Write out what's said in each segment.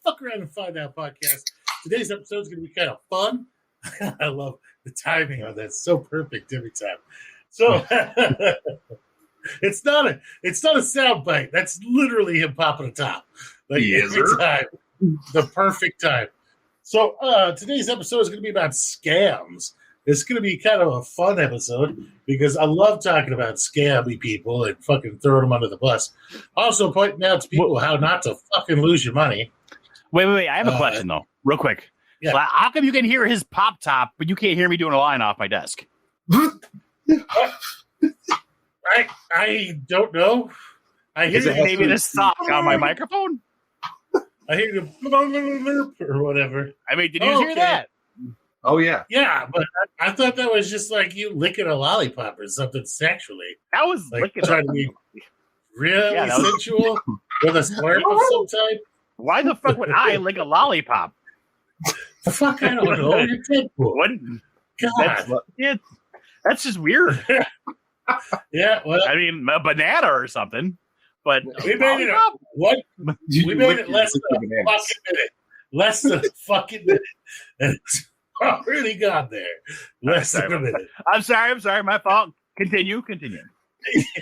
Fuck Around and Find Out podcast. Today's episode is going to be kind of fun. I love the timing of that. So perfect every time. So it's not a sound bite. That's literally him popping a top. Like every time. The perfect time. So today's episode is going to be about scams. It's going to be kind of a fun episode because I love talking about scammy people and fucking throwing them under the bus. Also pointing out to people how not to fucking lose your money. Wait. I have a question, though, real quick. Yeah. So how come you can hear his pop top, but you can't hear me doing a line off my desk? I don't know. I hear Is it maybe the sock on my microphone? I hear the or whatever. I mean, did you hear that? Oh, yeah. Yeah, but I thought that was just like you licking a lollipop or something sexually. That was like licking trying to be really sensual with a slurp of some type. Why the fuck would I lick a lollipop? The fuck, I don't know. You're Deadpool. What? God. That's just weird. Yeah, well, I mean, a banana or something. But we made it we made it less than a fucking minute. Less than a fucking minute. And it's already gone there. Less than a minute. I'm sorry. My fault. Continue.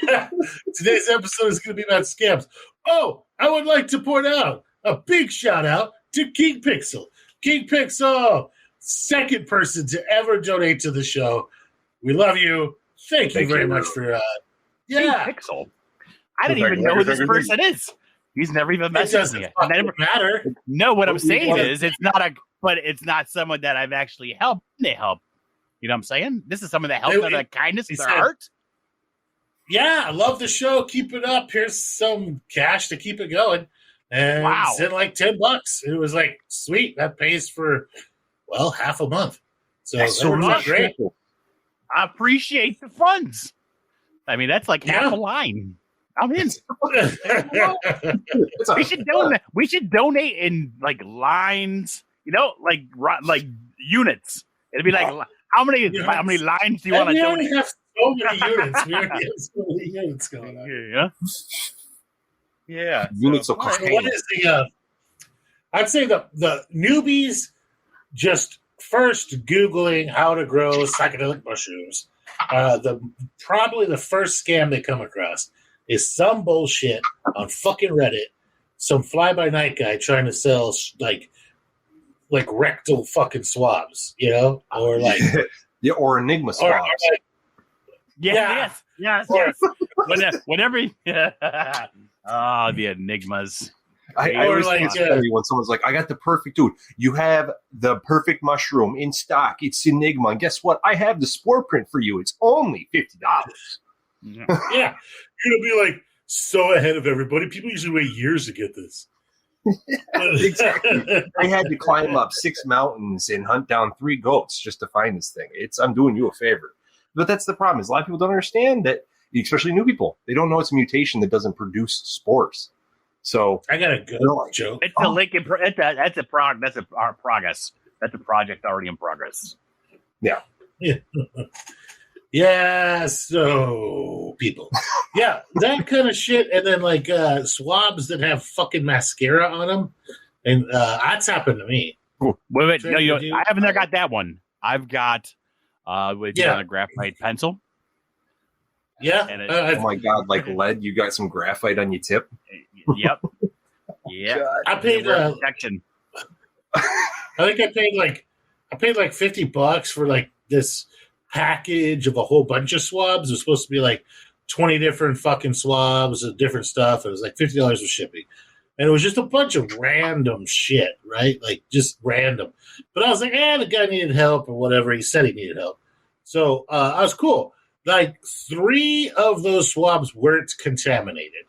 Yeah. Today's episode is going to be about scams. Oh, I would like to point out a big shout out to King Pixel. King Pixel, second person to ever donate to the show. We love you. Thank you very much for King Pixel. I didn't even know who this person is. He's never even messaged me. It doesn't matter. No, what I'm saying is it's not someone that I've actually helped. They help. You know what I'm saying? This is someone that helped out of kindness of their heart. Yeah, I love the show. Keep it up. Here's some cash to keep it going. And it's in like $10. It was like, sweet. That pays for, half a month. So that's so much. Great. I appreciate the funds. I mean, that's like half a line. I'm in. We should donate in like lines, like units. It'd be like, how many lines do you want to donate? Have so many units. We already have so many units going on. Yeah. Units of cocaine. What is I'd say the newbies just first Googling how to grow psychedelic mushrooms. Probably the first scam they come across is some bullshit on fucking Reddit. Some fly-by-night guy trying to sell like rectal fucking swabs, or like or Enigma swabs. Yes. Whenever. The Enigmas. I always think it's funny when someone's like, I got the perfect dude. You have the perfect mushroom in stock. It's Enigma. And guess what? I have the spore print for you. It's only $50. Yeah. You're going to be like so ahead of everybody. People usually wait years to get this. Exactly. I had to climb up 6 mountains and hunt down 3 goats just to find this thing. I'm doing you a favor. But that's the problem is a lot of people don't understand that, especially new people. They don't know it's a mutation that doesn't produce spores. So I got a good joke. It's a link. That's a progress. That's a project already in progress. Yeah. Yeah. So people, that kind of shit, and then like swabs that have fucking mascara on them, and that's happened to me. Wait. No, I haven't got that one. I've got on a graphite pencil. Yeah. Oh my God! Like lead, you got some graphite on your tip. Yep. Yeah. I paid protection. I think I paid like $50 for like this package of a whole bunch of swabs. It was supposed to be like 20 different fucking swabs of different stuff. It was like $50 with shipping. And it was just a bunch of random shit, right? Like just random. But I was like, the guy needed help or whatever. He said he needed help. So I was cool. Like 3 of those swabs weren't contaminated.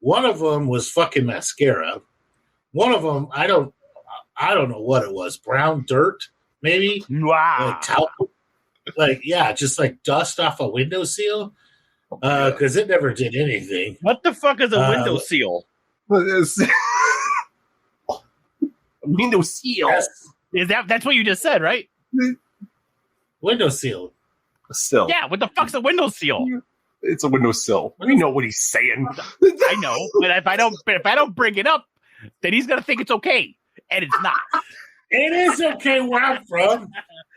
One of them was fucking mascara. One of them, I don't know what it was. Brown dirt, maybe. Wow. Like talcum. Just like dust off a window-seal. Because it never did anything. What the fuck is a window-seal? Window-seal. That's what you just said, right? Windowsill. Still. Yeah. What the fuck's a windowsill? It's a windowsill. We know what he's saying. I know, but if I don't bring it up, then he's gonna think it's okay, and it's not. It is okay where I'm from.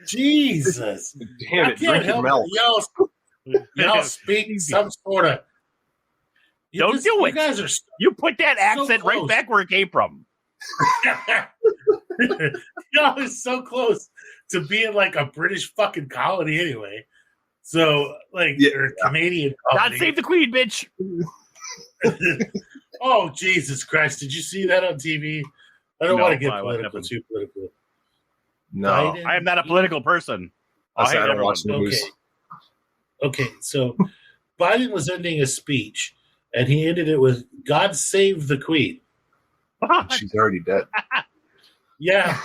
Jesus. Damn it, drink your milk. Y'all speak some sort of. Don't do it. You guys are. You put that accent right back where it came from. Y'all are so close to being like a British fucking colony anyway. So, like, or Canadian colony. God save the Queen, bitch. Oh, Jesus Christ. Did you see that on TV? I don't want to get too political. No. Biden, I am not a political person. I don't watch the news. Okay, so Biden was ending a speech, and he ended it with, God save the Queen. She's already dead. Yeah.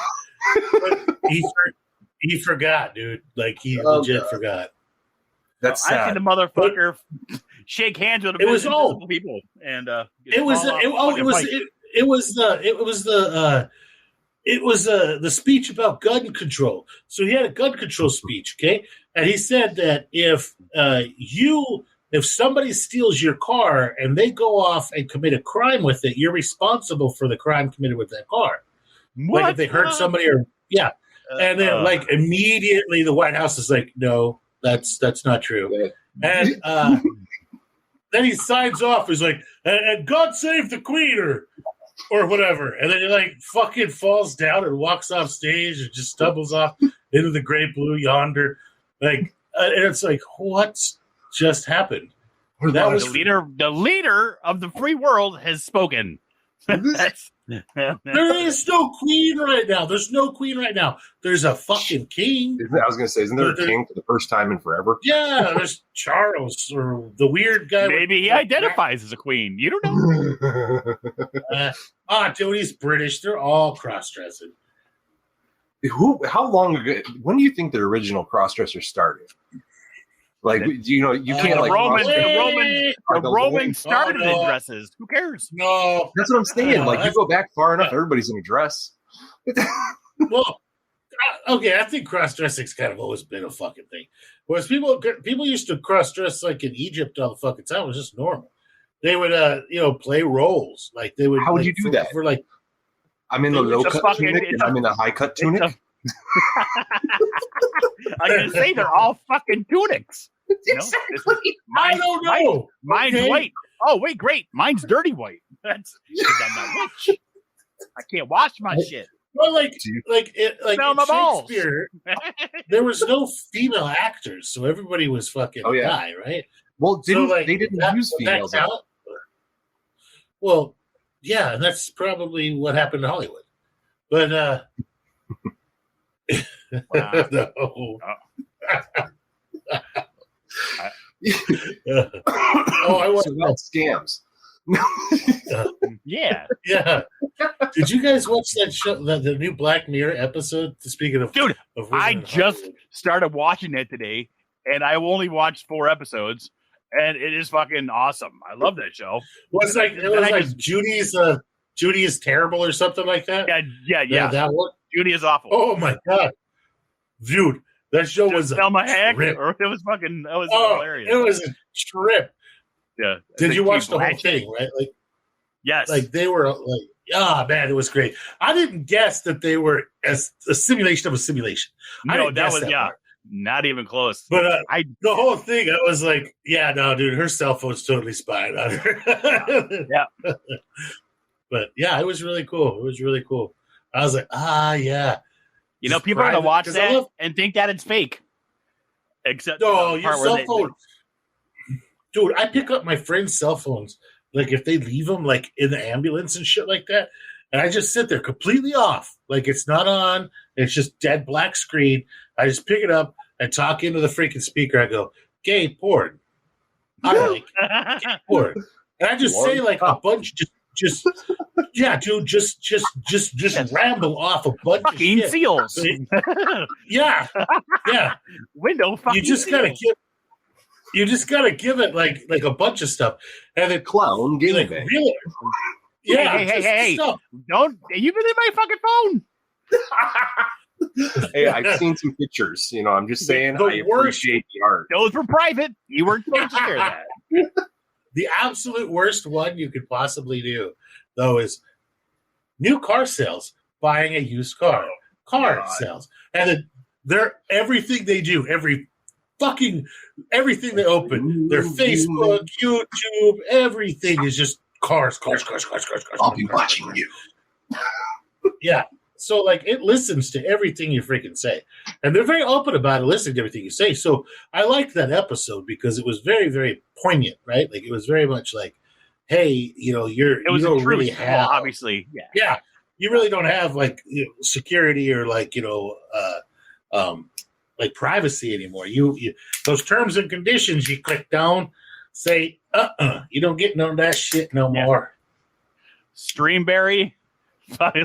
he forgot, dude. Like, he legit forgot. That's sad. I see the motherfucker shake hands with invisible people, and it was the speech about gun control. So he had a gun control speech, okay, and he said that if somebody steals your car and they go off and commit a crime with it, you're responsible for the crime committed with that car. What? Like if they hurt somebody, or and then like immediately the White House is like, no. That's not true. And then he signs off. He's like, and God save the Queen or whatever. And then he like fucking falls down and walks off stage and just stumbles off into the great blue yonder. Like, and it's like, what's just happened? That was the leader of the free world has spoken. There is no queen right now. There's no queen right now. There's a fucking king. I was going to say, isn't there a king for the first time in forever? Yeah, there's Charles or the weird guy. Maybe he identifies as a queen. You don't know. Dude, he's British. They're all cross-dressing. How long ago? When do you think the original cross-dresser started? Like, you can't the like Romans started in dresses. Who cares? No, that's what I'm saying. Like, you go back far enough, everybody's in a dress. Well, okay, I think cross-dressing's kind of always been a fucking thing. Whereas people used to cross-dress like in Egypt all the fucking time. It was just normal. They would, play roles. Like they would. How would you do that? For like, I'm in a low-cut tunic and I'm in a high-cut tunic. I'm gonna say they're all fucking tunics. Exactly. I don't know. Mine's white. Oh wait, great. Mine's dirty white. That's I'm not rich. I can't wash my shit. Well, in Shakespeare, balls. there was no female actors, so everybody was fucking a guy, right? Well, they didn't use females. Well, yeah, and that's probably what happened in Hollywood. But no. I was about scams. Yeah. Did you guys watch that show, the new Black Mirror episode? Speaking of, dude, I just started watching it today, and I only watched 4 episodes, and it is fucking awesome. I love that show. Judy is terrible or something like that. Yeah. That one. Judy is awful. Oh my god, dude. That show was Selma Hayek, trip. Or it was fucking. That was hilarious. It was a trip. Yeah. Did you watch the whole thing? Right? Like, yes. Like they were like, man, it was great. I didn't guess that they were a simulation of a simulation. No, that was not even close. But the whole thing, I was like, yeah, no, dude, her cell phone's totally spying on her. Yeah. But yeah, it was really cool. It was really cool. I was like, yeah. People are going to watch that and think that it's fake. Except your cell phone. Dude, I pick up my friends' cell phones, like if they leave them like in the ambulance and shit like that, and I just sit there completely off. Like it's not on. It's just dead black screen. I just pick it up and talk into the freaking speaker. I go, gay porn. I like gay porn. And I just say like a bunch just ramble off a bunch fucking of shit. Seals. Yeah. Window fucking You just gotta give it like a bunch of stuff. And then clown game. Like, really? Yeah. Hey. Don't you've been in my fucking phone. Hey, I've seen some pictures. I'm just saying I appreciate the art. Those were private. You weren't supposed to share that. The absolute worst one you could possibly do, though, is new car sales, buying a used car. Sales. And they're everything they do, everything they open, their Facebook, YouTube, everything is just cars. I'll be watching you. Yeah. So, like, it listens to everything you freaking say. And they're very open about it, listening to everything you say. So I liked that episode because it was very, very poignant, right? Like, it was very much like, hey, you don't really have... Well, obviously, yeah. Yeah. You really don't have, like, security or, like, like privacy anymore. You those terms and conditions, you click down, say, you don't get none of that shit no more. Streamberry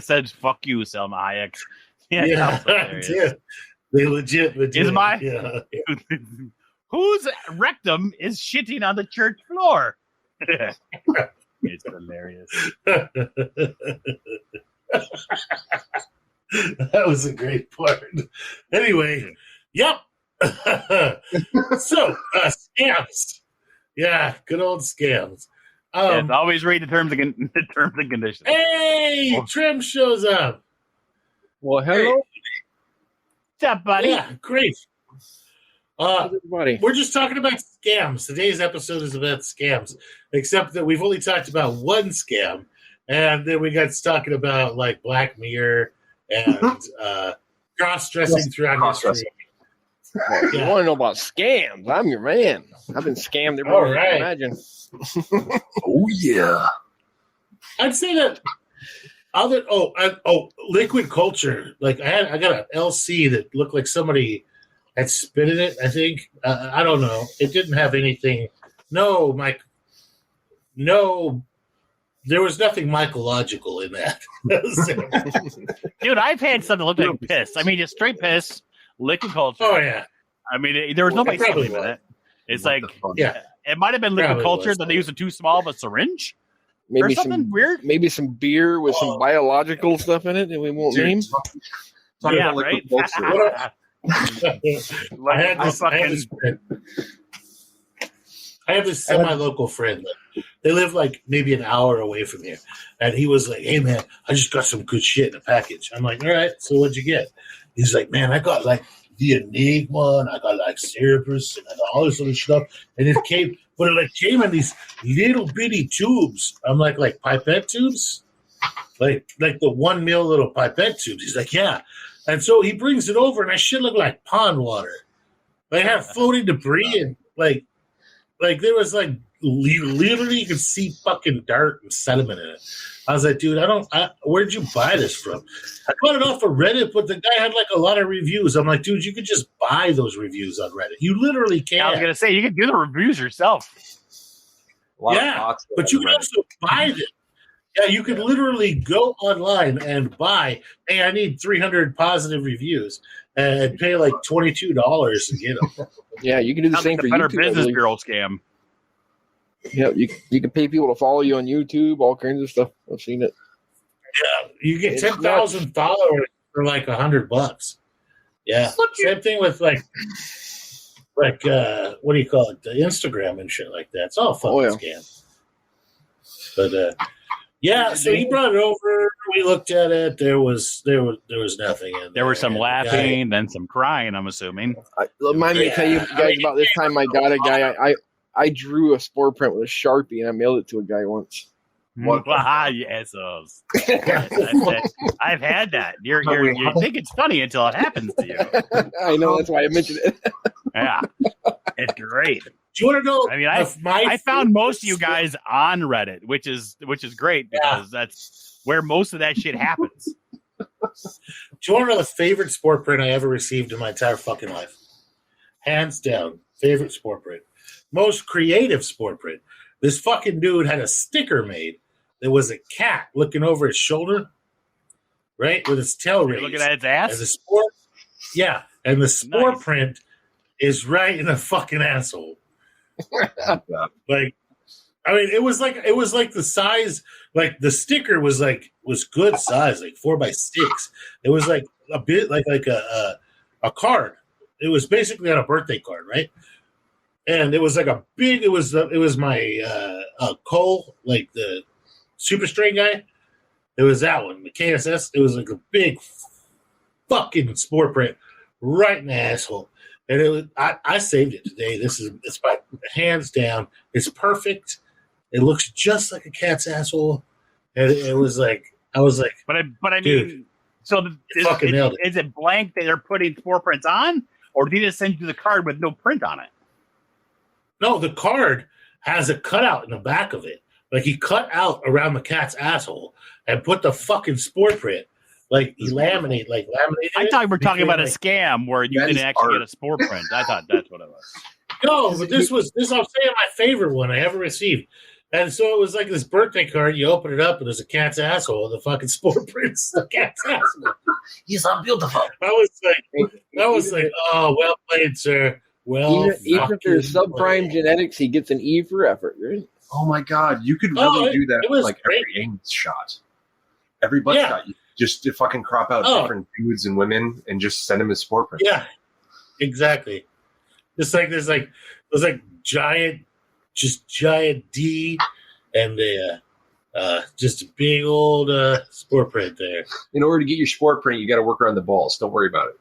said, fuck you, Selma Hayek. Yeah. They legit. Is my yeah. whose rectum is shitting on the church floor? It's hilarious. That was a great part. Anyway, yep. So, scams. Yeah, good old scams. Always read the terms and conditions. Hey, Trim shows up. Well, hello. Hey. What's up, buddy? Yeah, great. Everybody. We're just talking about scams. Today's episode is about scams, except that we've only talked about one scam, and then we got talking about like Black Mirror and cross-dressing throughout history. Well, you want to know about scams? I'm your man. I've been scammed every All way you right. can imagine. Oh yeah. I'd say that liquid culture. Like I got an LC that looked like somebody had spit in it. I think I don't know. It didn't have anything. No, Mike. No, there was nothing mycological in that. Dude, I've had something look like piss. I mean, just straight piss, liquid culture. Oh yeah. I mean, there was nobody probably spitting in it. It's What like, the fuck? Yeah. it might have been liquid Probably culture was. that they used a too small of a syringe Maybe or something weird. Maybe some beer with some biological stuff in it that we won't Dude, name. talk Yeah, about liquid right? culture. I have this semi-local friend. They live like maybe an hour away from here, and he was like, "Hey man, I just got some good shit in a package." I'm like, "All right, so what'd you get?" He's like, "Man, I got like the Enigma, and I got like Cerebrus, and I got all this other stuff, and it came, but it like came in these little bitty tubes." I'm like pipette tubes, like the 1 ml little pipette tubes. He's like, "Yeah." And so he brings it over, and that shit looked like pond water. They had floating debris, and like there was like literally you could see fucking dirt and sediment in it. I was like, dude, where'd you buy this from? I got it off of Reddit, but the guy had like a lot of reviews. I'm like, dude, you could just buy those reviews on Reddit. You literally can. I was gonna say you could do the reviews yourself. Yeah, but you can also buy them. Yeah, you could literally go online and buy, hey, I need 300 positive reviews and pay like $22 to get them. Yeah, you can do the Sounds same like for a Better YouTube. I Business believe. Bureau scam. Yeah, you can pay people to follow you on YouTube, all kinds of stuff. I've seen it. Yeah, you get It's 10,000 followers for like $100. Yeah, same thing with like what do you call it? The Instagram and shit like that. It's all fucking scam. But yeah, so he brought it over. We looked at it. There was nothing in there. There was some laughing, then some crying, I'm assuming. Remind me to tell you guys about this time I got a guy. I drew a spore print with a Sharpie and I mailed it to a guy once. What? Yes, I've had that. You think it's funny until it happens to you. I know, that's why I mentioned it. Yeah, it's great. Do you want to know? I mean, I found most of you guys on Reddit, which is great because that's where most of that shit happens. Do you want to know the favorite sport print I ever received in my entire fucking life? Hands down, favorite sport print. Most creative sport print. This fucking dude had a sticker made. There was a cat looking over his shoulder, right, with his tail raised. Looking at its ass. And the sport, yeah, and the sport Nice. print is right in the fucking asshole. Like I mean, it was like the size, like the sticker was good size, like 4x6. It was like a bit like a card. It was basically on a birthday card, right? And it was like a big. It was my Cole, like the Super String guy. It was that one, the KSS. It was like a big fucking spore print right in the asshole. And it was, I saved it today. It's my hands down. It's perfect. It looks just like a cat's asshole. And it was like, I was like, but I dude, mean, so is it blank that they're putting spore prints on, or did they just send you the card with no print on it? No, the card has a cutout in the back of it. Like he cut out around the cat's asshole and put the fucking spore print. Like he laminated I thought we were talking about a like, scam where you didn't actually get a spore print. I thought that's what it was. No, but this I'm saying my favorite one I ever received. And so it was like this birthday card. You open it up and there's a cat's asshole. And the fucking spore print's the cat's asshole. He's not beautiful. I was like, oh, well played, sir. Well, even if there's subprime genetics, he gets an E for effort, right? Oh my God, you could really do that with like every Ames shot. Every butt shot, you just to fucking crop out different dudes and women and just send them as spore prints. Yeah, exactly. Just like there's giant D and just a big old spore print there. In order to get your spore print, you got to work around the balls. Don't worry about it.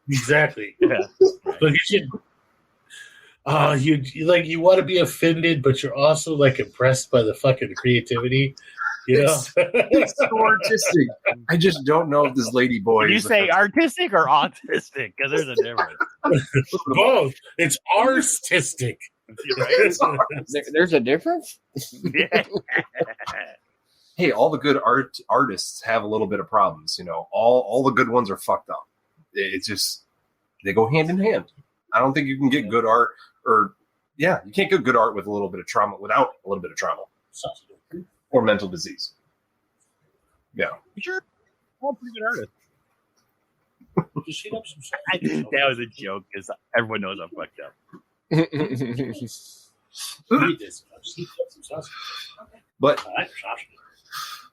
Exactly. Yeah. But you should. You want to be offended, but you're also like impressed by the fucking creativity. You know, it's so artistic. I just don't know if this lady boy. Did you say artistic or autistic? Because there's a difference. Both. It's artistic. There's a difference. Yeah. Hey, all the good artists have a little bit of problems. You know, all the good ones are fucked up. It's just they go hand in hand. I don't think you can get good art, you can't get good art with a little bit of trauma without a little bit of trauma or mental disease. Yeah, sure. All pretty good artists. That was a joke because everyone knows I'm fucked up. But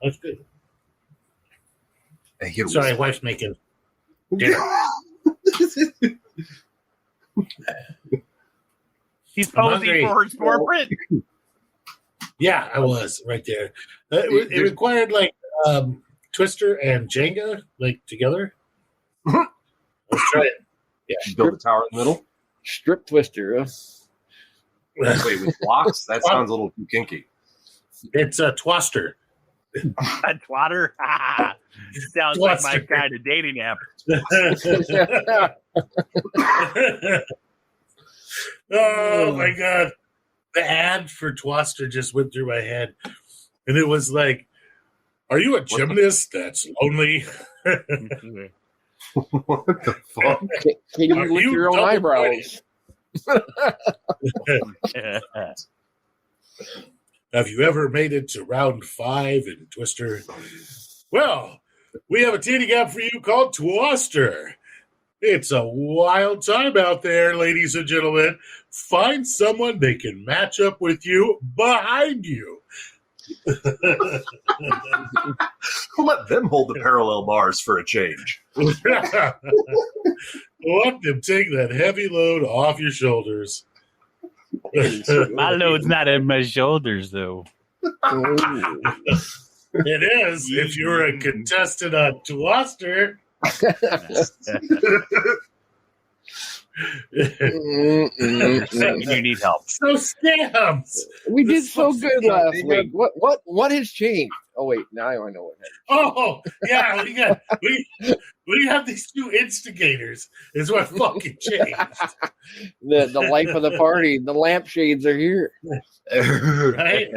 that's good. Hey, sorry, wife's making dinner. He's posing for her spore print. Yeah, I was right there. It required like Twister and Jenga like together. Let's try it. Yeah, build a tower in the middle. Strip Twister. Wait, with blocks? That sounds a little too kinky. It's a Twaster. A twatter? Sounds like my kind of dating app. Oh my God. The ad for Twaster just went through my head. And it was like, are you a gymnast that's lonely? What the fuck? Can you lick your own eyebrows? Have you ever made it to round 5 in Twister? Well, we have a dating app for you called Twaster. It's a wild time out there, ladies and gentlemen. Find someone they can match up with you behind you. Let them hold the parallel bars for a change. Let them take that heavy load off your shoulders. My load's not at my shoulders, though. It is if you're a contestant on Twaster. You need help. So scams. We did so good last week. What has changed? Oh wait, now I know what happened. Oh yeah, we have these two instigators. Is what fucking changed. The life of the party. The lampshades are here. Right.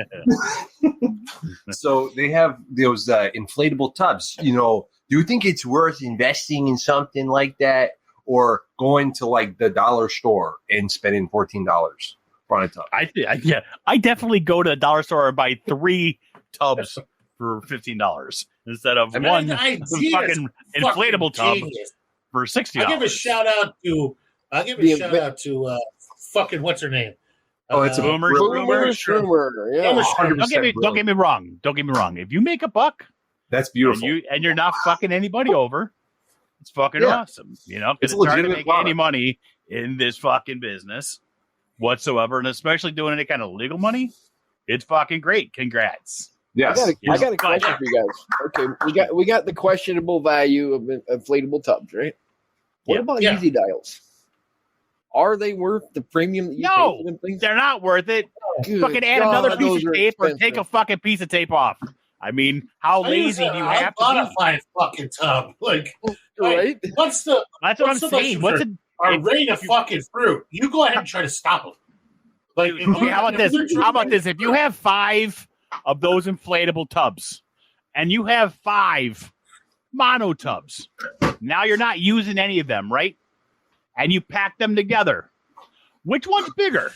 So they have those inflatable tubs. You know, do you think it's worth investing in something like that, or going to like the dollar store and spending $14 on a tub? I definitely go to the dollar store and buy 3 tubs for $15 instead of one fucking inflatable tub for $60. I'll give a shout out to fucking what's her name? Oh, it's a Boomer, Boomer. Yeah. Boomer. 100% Don't get me wrong. Don't get me wrong. If you make a buck, That's beautiful. and you're not fucking anybody over, it's fucking awesome. You know, It's because a it's hard to legitimate make product. any money in this fucking business whatsoever, and especially doing any kind of legal money. It's fucking great. Congrats. Yes. I got a question for you guys. Okay, we got the questionable value of inflatable tubs, right? What about Easy Dials? Are they worth the premium that you pay for them things? They're not worth it. Good Fucking add God, another piece those of are tape or expensive. take a fucking piece of tape off. I mean, how lazy do you have to be? a fine fucking tub. Like, Right? what's That's what I'm what's the saying. motion a rain of fucking fruit? You go ahead and try to stop them. Like, Okay, how about this? How about this? If you have 5 of those inflatable tubs and you have 5 mono tubs, now you're not using any of them, right? And you pack them together. Which one's bigger?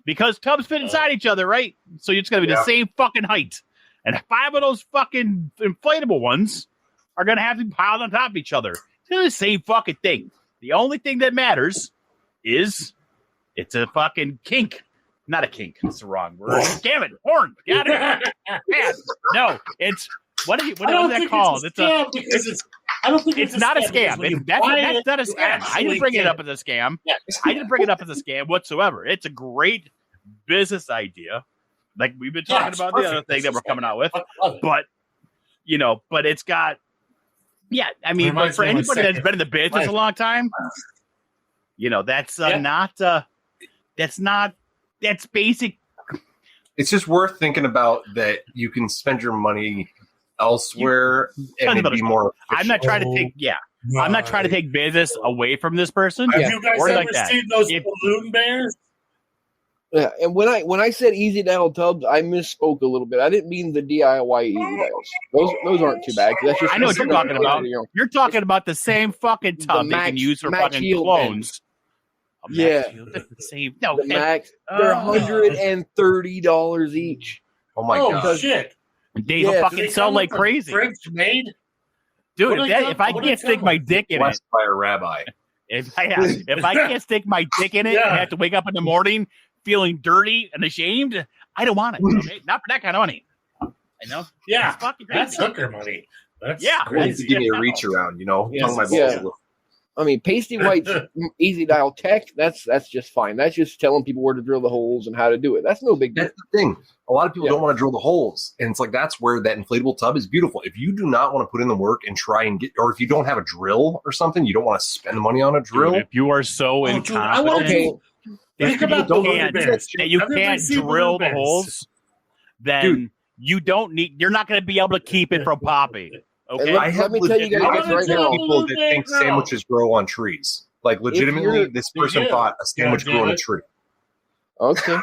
Because tubs fit inside each other, right? So it's going to be the same fucking height. And 5 of those fucking inflatable ones are going to have to be piled on top of each other. It's the same fucking thing. The only thing that matters is it's a fucking kink. Not a kink. That's the wrong word. Damn it. Horn. Got it. Man, no, it's what is that called? I don't think it's not a scam. That's not a scam. I didn't bring it up as a scam. Yeah. I didn't bring it up as a scam whatsoever. It's a great business idea. Like we've been talking about the other thing that we're coming out with. But it's got I mean, but for anybody that's been in the business a long time, that's basic. It's just worth thinking about that you can spend your money elsewhere and it'd be more efficient. I'm not trying to take I'm not trying to take business away from this person. Have you guys ever seen those balloon bears? Yeah, and when I said Easy Dial tubs, I misspoke a little bit. I didn't mean the DIY Easy Dials. Those aren't too bad. That's just I know what you're talking about. You're talking about the same fucking tub they can use for fucking clones. Yeah, the same. No, the Max. They're $130 each. Oh my god! Shit! They fucking sell like crazy. French made, dude. If I can't stick my dick in it, by a rabbi. If I can't stick my dick in it and have to wake up in the morning feeling dirty and ashamed, I don't want it. Okay? Not for that kind of money. I know. Yeah, that's hooker money. That's I wanted to give me a reach around, tongue my balls a little. I mean, Pasty White's Easy Dial tech, that's just fine. That's just telling people where to drill the holes and how to do it. That's no big deal. That's the thing. A lot of people don't want to drill the holes. And it's like, that's where that inflatable tub is beautiful. If you do not want to put in the work and try and get, or if you don't have a drill or something, you don't want to spend the money on a drill. Dude, if you are so incompetent that you can't drill the holes, then you're not going to be able to keep it from popping. Okay, let me tell you guys right now. People that think sandwiches grow on trees. Like legitimately, this person thought a sandwich grew on a tree. Okay,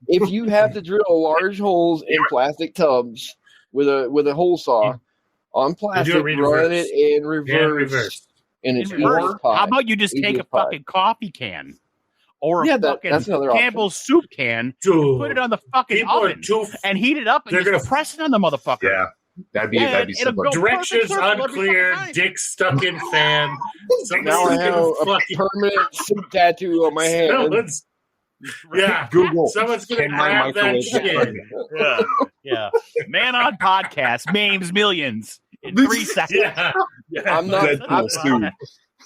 if you have to drill large holes in plastic tubs with a hole saw on plastic, run it in reverse. And it's how about you just take a fucking coffee can or a fucking Campbell's soup can, put it on the fucking oven, and heat it up, and just press it on the motherfucker. Yeah. That'd be simple. Directions unclear, dick stuck in fan. Now I have a permanent soup tattoo on my hand. Google. Someone's going to grab that shit. Yeah. Man on podcast, memes millions in 3 seconds.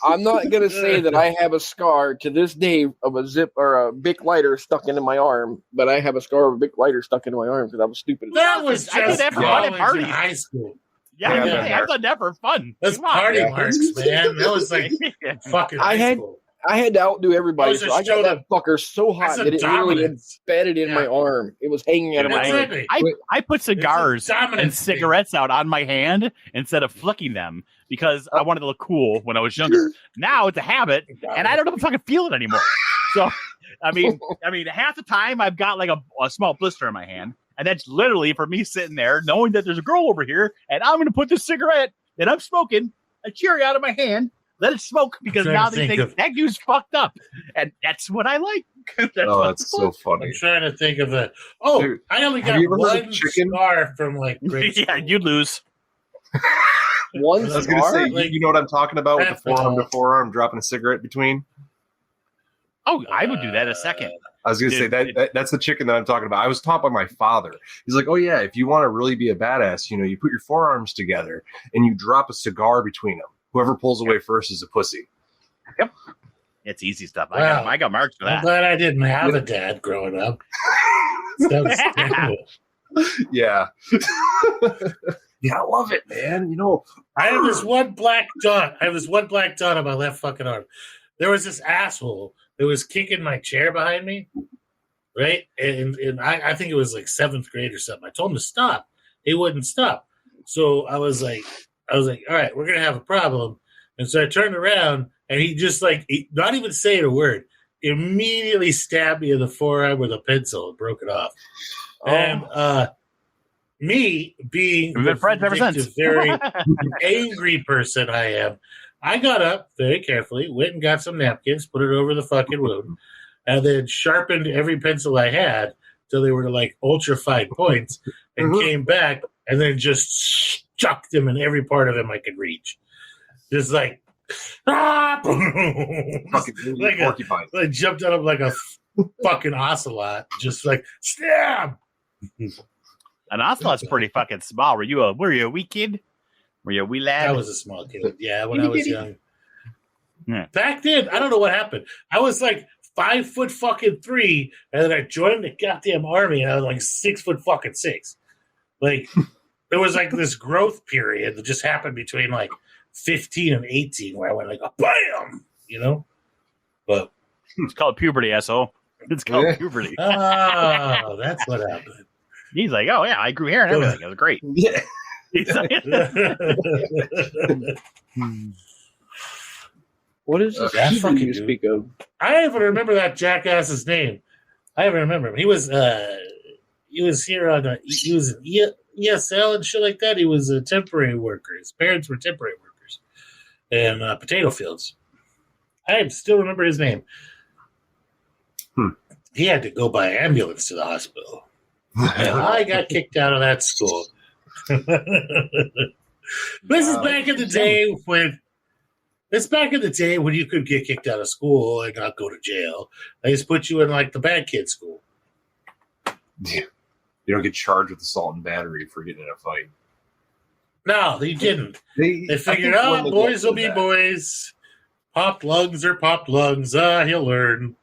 I'm not going to say that I have a scar to this day of a zip or a Bic lighter stuck into my arm, but I have a scar of a Bic lighter stuck into my arm because I was stupid. That was just I did that for fun at parties. High school. I've done that for fun. That's party marks, man. That was like fucking high school. I had to outdo everybody, so I got that fucker so hot that it really embedded in my arm. It was hanging out of my hand. I put cigars and cigarettes out on my hand instead of flicking them because I wanted to look cool when I was younger. Now it's a habit, and I don't know if I can feel it anymore. So, I mean, half the time I've got like a small blister in my hand, and that's literally for me sitting there knowing that there's a girl over here, and I'm going to put this cigarette that I'm smoking, a cherry out of my hand, let it smoke because now they think that dude's fucked up, and that's what I like. That's so funny. I'm trying to think of it. Oh, dude, I only got one scar from like grade school. You'd lose. One I was going to say, you know what I'm talking about with the forearm to forearm, dropping a cigarette between? Oh, I would do that in a second. I was going to say that's the chicken that I'm talking about. I was taught by my father. He's like, oh, yeah, if you want to really be a badass, you put your forearms together and you drop a cigar between them. Whoever pulls away first is a pussy. Yep. It's easy stuff. I got marks for that. I'm glad I didn't have a dad growing up. Yeah. Yeah, I love it, man. I have this one black dot. On my left fucking arm. There was this asshole that was kicking my chair behind me, right? And I think it was like 7th grade or something. I told him to stop. He wouldn't stop. So I was like, all right, we're gonna have a problem. And so I turned around, and he just not even saying a word, immediately stabbed me in the forearm with a pencil and broke it off. Oh. And me being we've been friends ever since. Very angry person I am, I got up very carefully, went and got some napkins, put it over the fucking wound, and then sharpened every pencil I had till they were like ultra fine points, and came back and then just chucked him in every part of him I could reach. Just like, porcupine. I jumped out of like a fucking ocelot, just like stab. An ocelot's pretty fucking small. Were you a wee kid? Were you a wee lad? I was a small kid. Yeah, when I was young. Yeah. Back then, I don't know what happened. I was like 5'3", and then I joined the goddamn army, and I was like 6'6". Like there was like this growth period that just happened between like 15 and 18, where I went like a bam, But it's called puberty, asshole. It's called puberty. Oh, that's what happened. He's like, oh yeah, I grew hair and everything. It was great. Yeah. What is this puberty you speak of? I even remember that jackass's name. I even remember him. He was here on he was an ESL and shit like that. He was a temporary worker. His parents were temporary workers in potato fields. I still remember his name. He had to go by ambulance to the hospital. And I got kicked out of that school. This is back in the day when you could get kicked out of school and not go to jail. They just put you in like the bad kid school. Yeah. You don't get charged with assault and battery for getting in a fight. No, they didn't. They figured out boys will be boys. Popped lungs are popped lungs. He'll learn.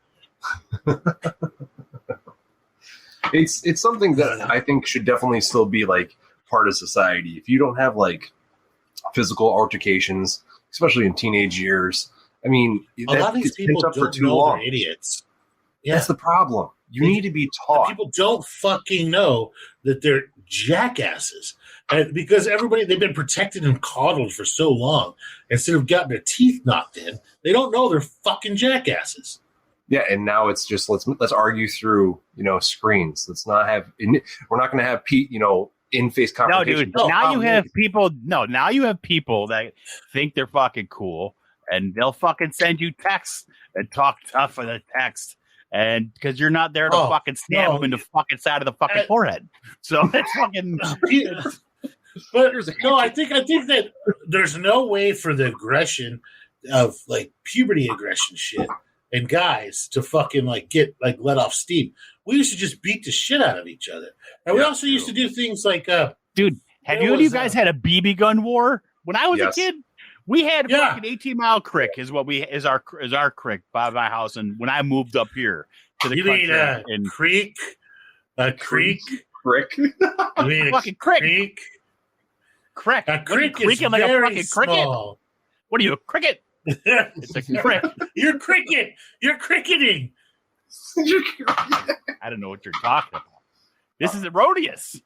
It's something that I think should definitely still be like part of society. If you don't have like physical altercations, especially in teenage years, I mean, a lot of these people don't know they're idiots. Yeah. That's the problem. You need to be taught. People don't fucking know that they're jackasses. And because they've been protected and coddled for so long, instead of getting their teeth knocked in, they don't know they're fucking jackasses. Yeah, and now it's just let's argue through screens. Let's not have we're not going to have Pete in-face confrontation. No, dude. Now you have people that think they're fucking cool, and they'll fucking send you texts and talk tough on the text, and because you're not there to fucking stab them in the fucking side of the fucking forehead. So it's fucking. But no, I think that there's no way for the aggression of like puberty aggression shit and guys to fucking get let off steam. We used to just beat the shit out of each other, and we also used to do things like, dude, have you guys had a BB gun war? When I was a kid, we had fucking 18 Mile Creek is our creek by my house, and when I moved up here to the country, a creek. You mean a fucking creek? Crick. A crick is like very a fucking small. Cricket. What are you, a cricket? It's a crick. You're cricket. You're cricketing. I don't know what you're talking about. This is erroneous.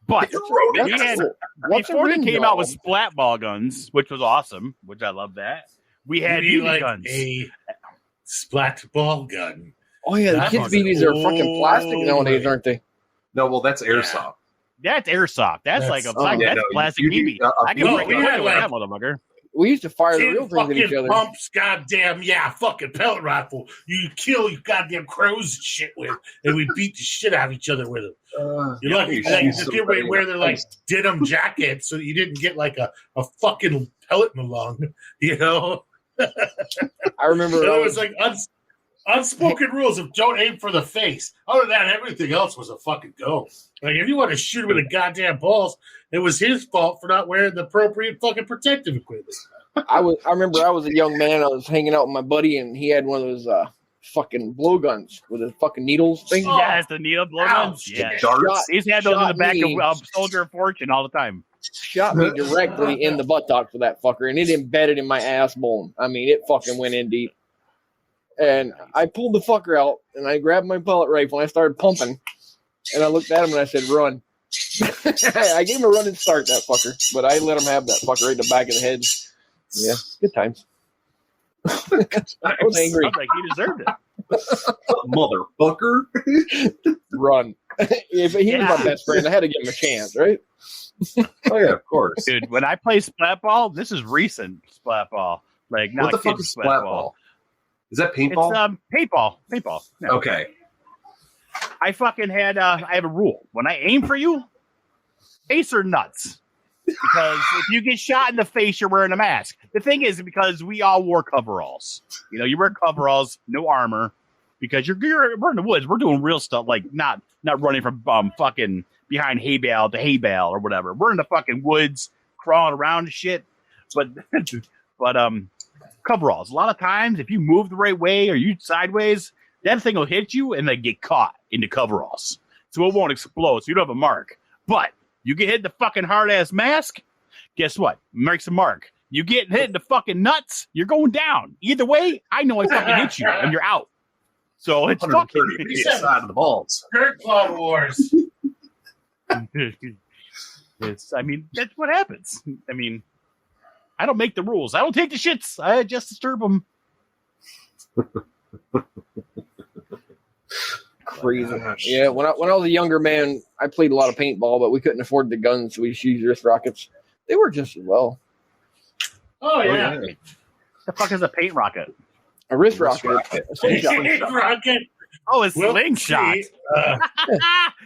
But before they came out with splat ball guns, which was awesome, which I love that, we had BB guns. A splat ball gun. Oh, yeah, the kids' BBs are fucking plastic nowadays, aren't they? No, well, that's airsoft. That's airsoft. That's plastic BB. I can break that motherfucker. We used to fire the real things at each other. Pumps, goddamn, fucking pellet rifle. You kill you goddamn crows and shit with, and we beat the shit out of each other with them. You're lucky just get ready to wear their denim jackets so that you didn't get a fucking pellet in the lung, I remember it was Unspoken rules of don't aim for the face. Other than that, everything else was a fucking go. Like, if you want to shoot him in the goddamn balls, it was his fault for not wearing the appropriate fucking protective equipment. I remember I was a young man. I was hanging out with my buddy, and he had one of those fucking blowguns with the fucking needles thing. Oh, yes, the needle blowguns. Yeah, he's had those in the back of Soldier of Fortune all the time. Shot me directly in the buttock for that fucker, and it embedded in my ass bone. I mean, it fucking went in deep. And I pulled the fucker out, and I grabbed my pellet rifle, and I started pumping. And I looked at him, and I said, run. I gave him a running start, that fucker. But I let him have that fucker right in the back of the head. Yeah, good times. I was angry. Sounds like he deserved it. Motherfucker. Run. If he was my best friend, I had to give him a chance, right? Oh, yeah, of course. Dude, when I play splat ball, this is recent splat ball. Like, not what the fuck is splat ball? Is that paintball? It's paintball. No. Okay. I fucking had I have a rule. When I aim for you, face or nuts. Because if you get shot in the face, you're wearing a mask. The thing is, because we all wore coveralls. You know, you wear coveralls, no armor, because we're in the woods. We're doing real stuff, like not running from fucking behind hay bale to hay bale or whatever. We're in the fucking woods, crawling around and shit. But coveralls. A lot of times, if you move the right way or you sideways, that thing will hit you and they get caught in the coveralls. So it won't explode. So you don't have a mark. But you get hit in the fucking hard ass mask, guess what? Makes a mark. You get hit in the fucking nuts, you're going down. Either way, I know I fucking hit you and you're out. So it's fucking side of the balls. Dirt Claw Wars. I mean, that's what happens. I mean, I don't make the rules. I don't take the shits. I just disturb them. Crazy. Yeah, when I was a younger man, I played a lot of paintball, but we couldn't afford the guns, so we just used wrist rockets. They work just as well. Oh, yeah. The fuck is a paint rocket? A wrist rocket. A slingshot. Rocket. Oh, a slingshot.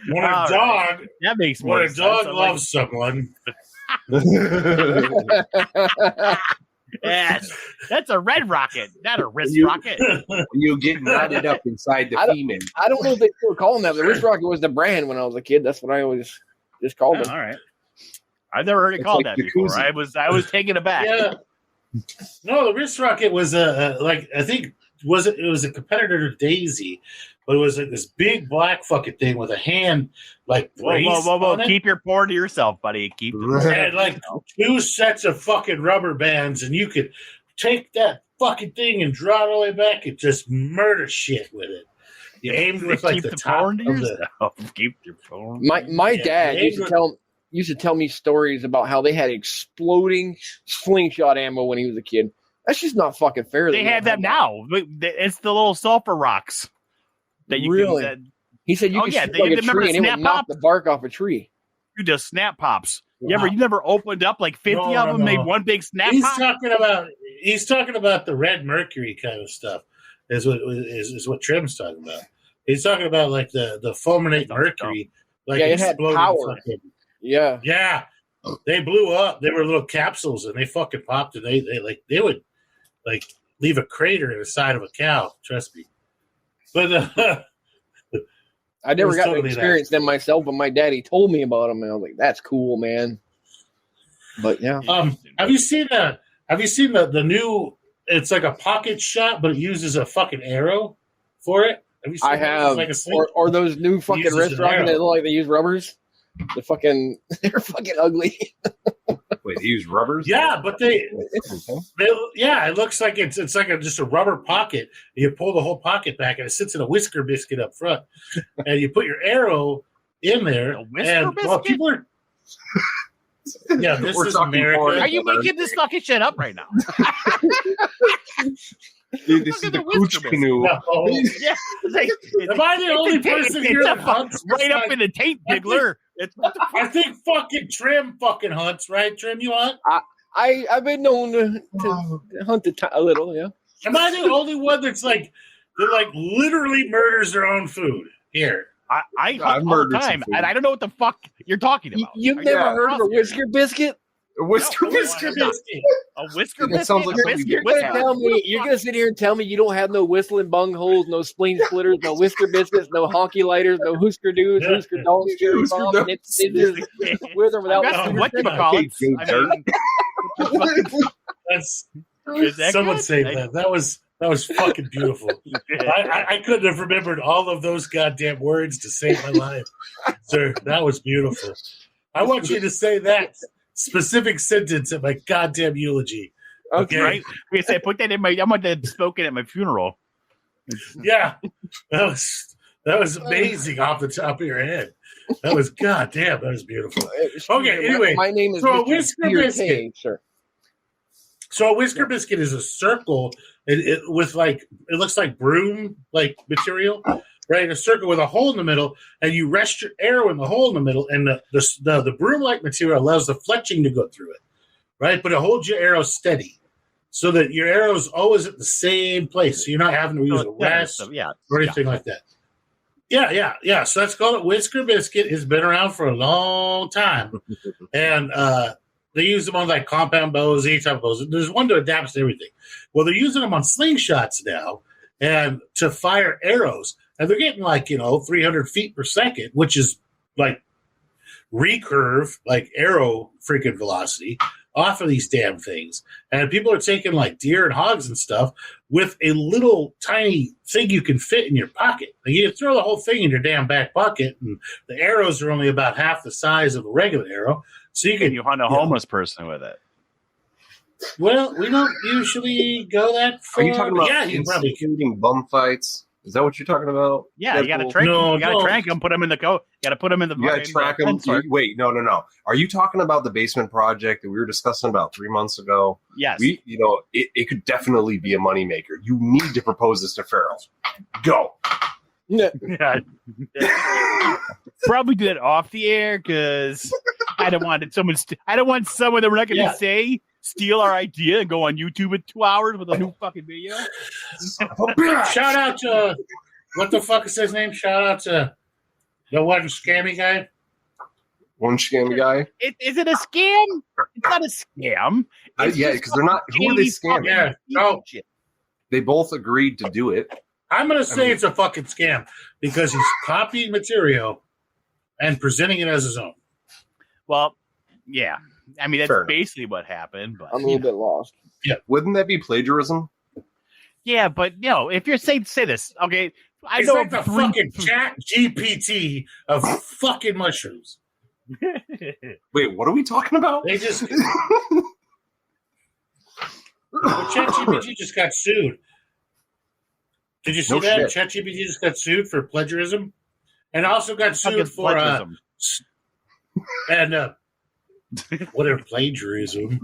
When a dog, that makes more sense. When a dog loves someone. Yes, that's a red rocket, not a wrist rocket. You get knotted up inside the female. I don't know if they still call them that. The wrist rocket was the brand when I was a kid. That's what I always just called them. All right, I've never heard it called that before. I was taken aback. Yeah. No, the wrist rocket was like I think it was a competitor to Daisy, but it was like this big black fucking thing with a hand like whoa! Keep your porn to yourself, buddy. Keep it. And like 2 sets of fucking rubber bands, and you could take that fucking thing and draw it all the way back and just murder shit with it. You aimed with like the top of the. Keep your porn. My dad used to tell me stories about how they had exploding slingshot ammo when he was a kid. That's just not fucking fair. They have that now. It's the little sulfur rocks that you really. He said you could shoot like a tree and it would knock the bark off a tree. You just snap pops. Wow. You never opened up like 50 of them, made one big snap pop? He's talking about the red mercury kind of stuff. Is what Trim's talking about. He's talking about like the fulminate mercury. Like it had power. Yeah. They blew up. They were little capsules and they fucking popped and they would like leave a crater in the side of a cow. Trust me. But I never got to experience them myself, but my daddy told me about them, and I was like, "That's cool, man." But yeah, have you seen the new? It's like a pocket shot, but it uses a fucking arrow for it. Have you seen I have, like or those new fucking wrist rockets that look like they use rubbers. They're fucking ugly. Wait, they use rubbers? Yeah, but it looks like it's like just a rubber pocket. You pull the whole pocket back, and it sits in a whisker biscuit up front. And you put your arrow in there. People are. Yeah, this is America. Are you making this fucking shit up right now? Dude, this is the cooch canoe. No. Yeah, am I the only person here that hunts? Right up in the taint diggler. I think fucking Trim fucking hunts, right? Trim, you hunt? I've been known to hunt a little, yeah. Am I the only one that literally murders their own food? Here. I hunt all the time, and I don't know what the fuck you're talking about. You've never heard of a whisker biscuit? A whisker No, biscuit. A whisker That sounds like biscuit. something You're What's gonna that? tell me you're gonna sit here and tell me you don't have no whistling bungholes, no spleen splitters, no whisker biscuits, no honky lighters, no Husker doos, Husker dogs, cherry Husker bombs, dogs. nip scissors, with or without. I've got some Oh, whatchamacallits. okay, I mean, That's is that someone good? saved that. That was fucking beautiful. I couldn't have remembered all of those goddamn words to save my life, sir. That was beautiful. I want you to say that specific sentence at my goddamn eulogy. Okay, Right? We say put that in my. I want that spoken at my funeral. Yeah, that was amazing off the top of your head. That was goddamn. That was beautiful. Okay, anyway, my name is so a Mr. whisker Peter biscuit. Kay, sir. So a whisker biscuit is a circle with like it looks like broom like material, right? A circle with a hole in the middle, and you rest your arrow in the hole in the middle, and the broom like material allows the fletching to go through it, right? But it holds your arrow steady, so that your arrow is always at the same place, so you're not having to use a rest or anything like that. Yeah. So let's call it whisker biscuit. It's been around for a long time, and they use them on like compound bows, any type of bows. There's one that adapts to everything. Well, they're using them on slingshots now, and to fire arrows, and they're getting like 300 feet per second, which is like recurve, like arrow freaking velocity off of these damn things. And people are taking like deer and hogs and stuff with a little tiny thing you can fit in your pocket. Like you throw the whole thing in your damn back pocket, and the arrows are only about half the size of a regular arrow. So you can hunt a homeless person with it. Well, we don't usually go that far. Are you talking about you probably instituting bum fights? Is that what you're talking about? Yeah, you got to track them. You got to track them. Put them in the coat. You got to put them in the. You got to track them. Wait, no. Are you talking about the basement project that we were discussing about 3 months ago? Yes. It could definitely be a moneymaker. You need to propose this to Farrell. Go. Yeah. Probably do that off the air because I don't want someone. I don't want someone that we're not going to steal our idea and go on YouTube in 2 hours with a new fucking video. Shout out to what the fuck is his name? Shout out to the one scammy guy. One scammy guy. Is it a scam? It's not a scam. Because they're not. Who are they scamming? Yeah, no. They both agreed to do it. I'm going to say it's a fucking scam because he's copying material and presenting it as his own. Well, yeah. I mean, that's basically what happened. But I'm a little bit lost. Yeah. Wouldn't that be plagiarism? Yeah, but if you're saying say this, okay. It's like the fucking chat GPT of fucking mushrooms. Wait, what are we talking about? They just ChatGPT just got sued. Did you see that? ChatGPT just got sued for plagiarism, and also got sued for whatever plagiarism.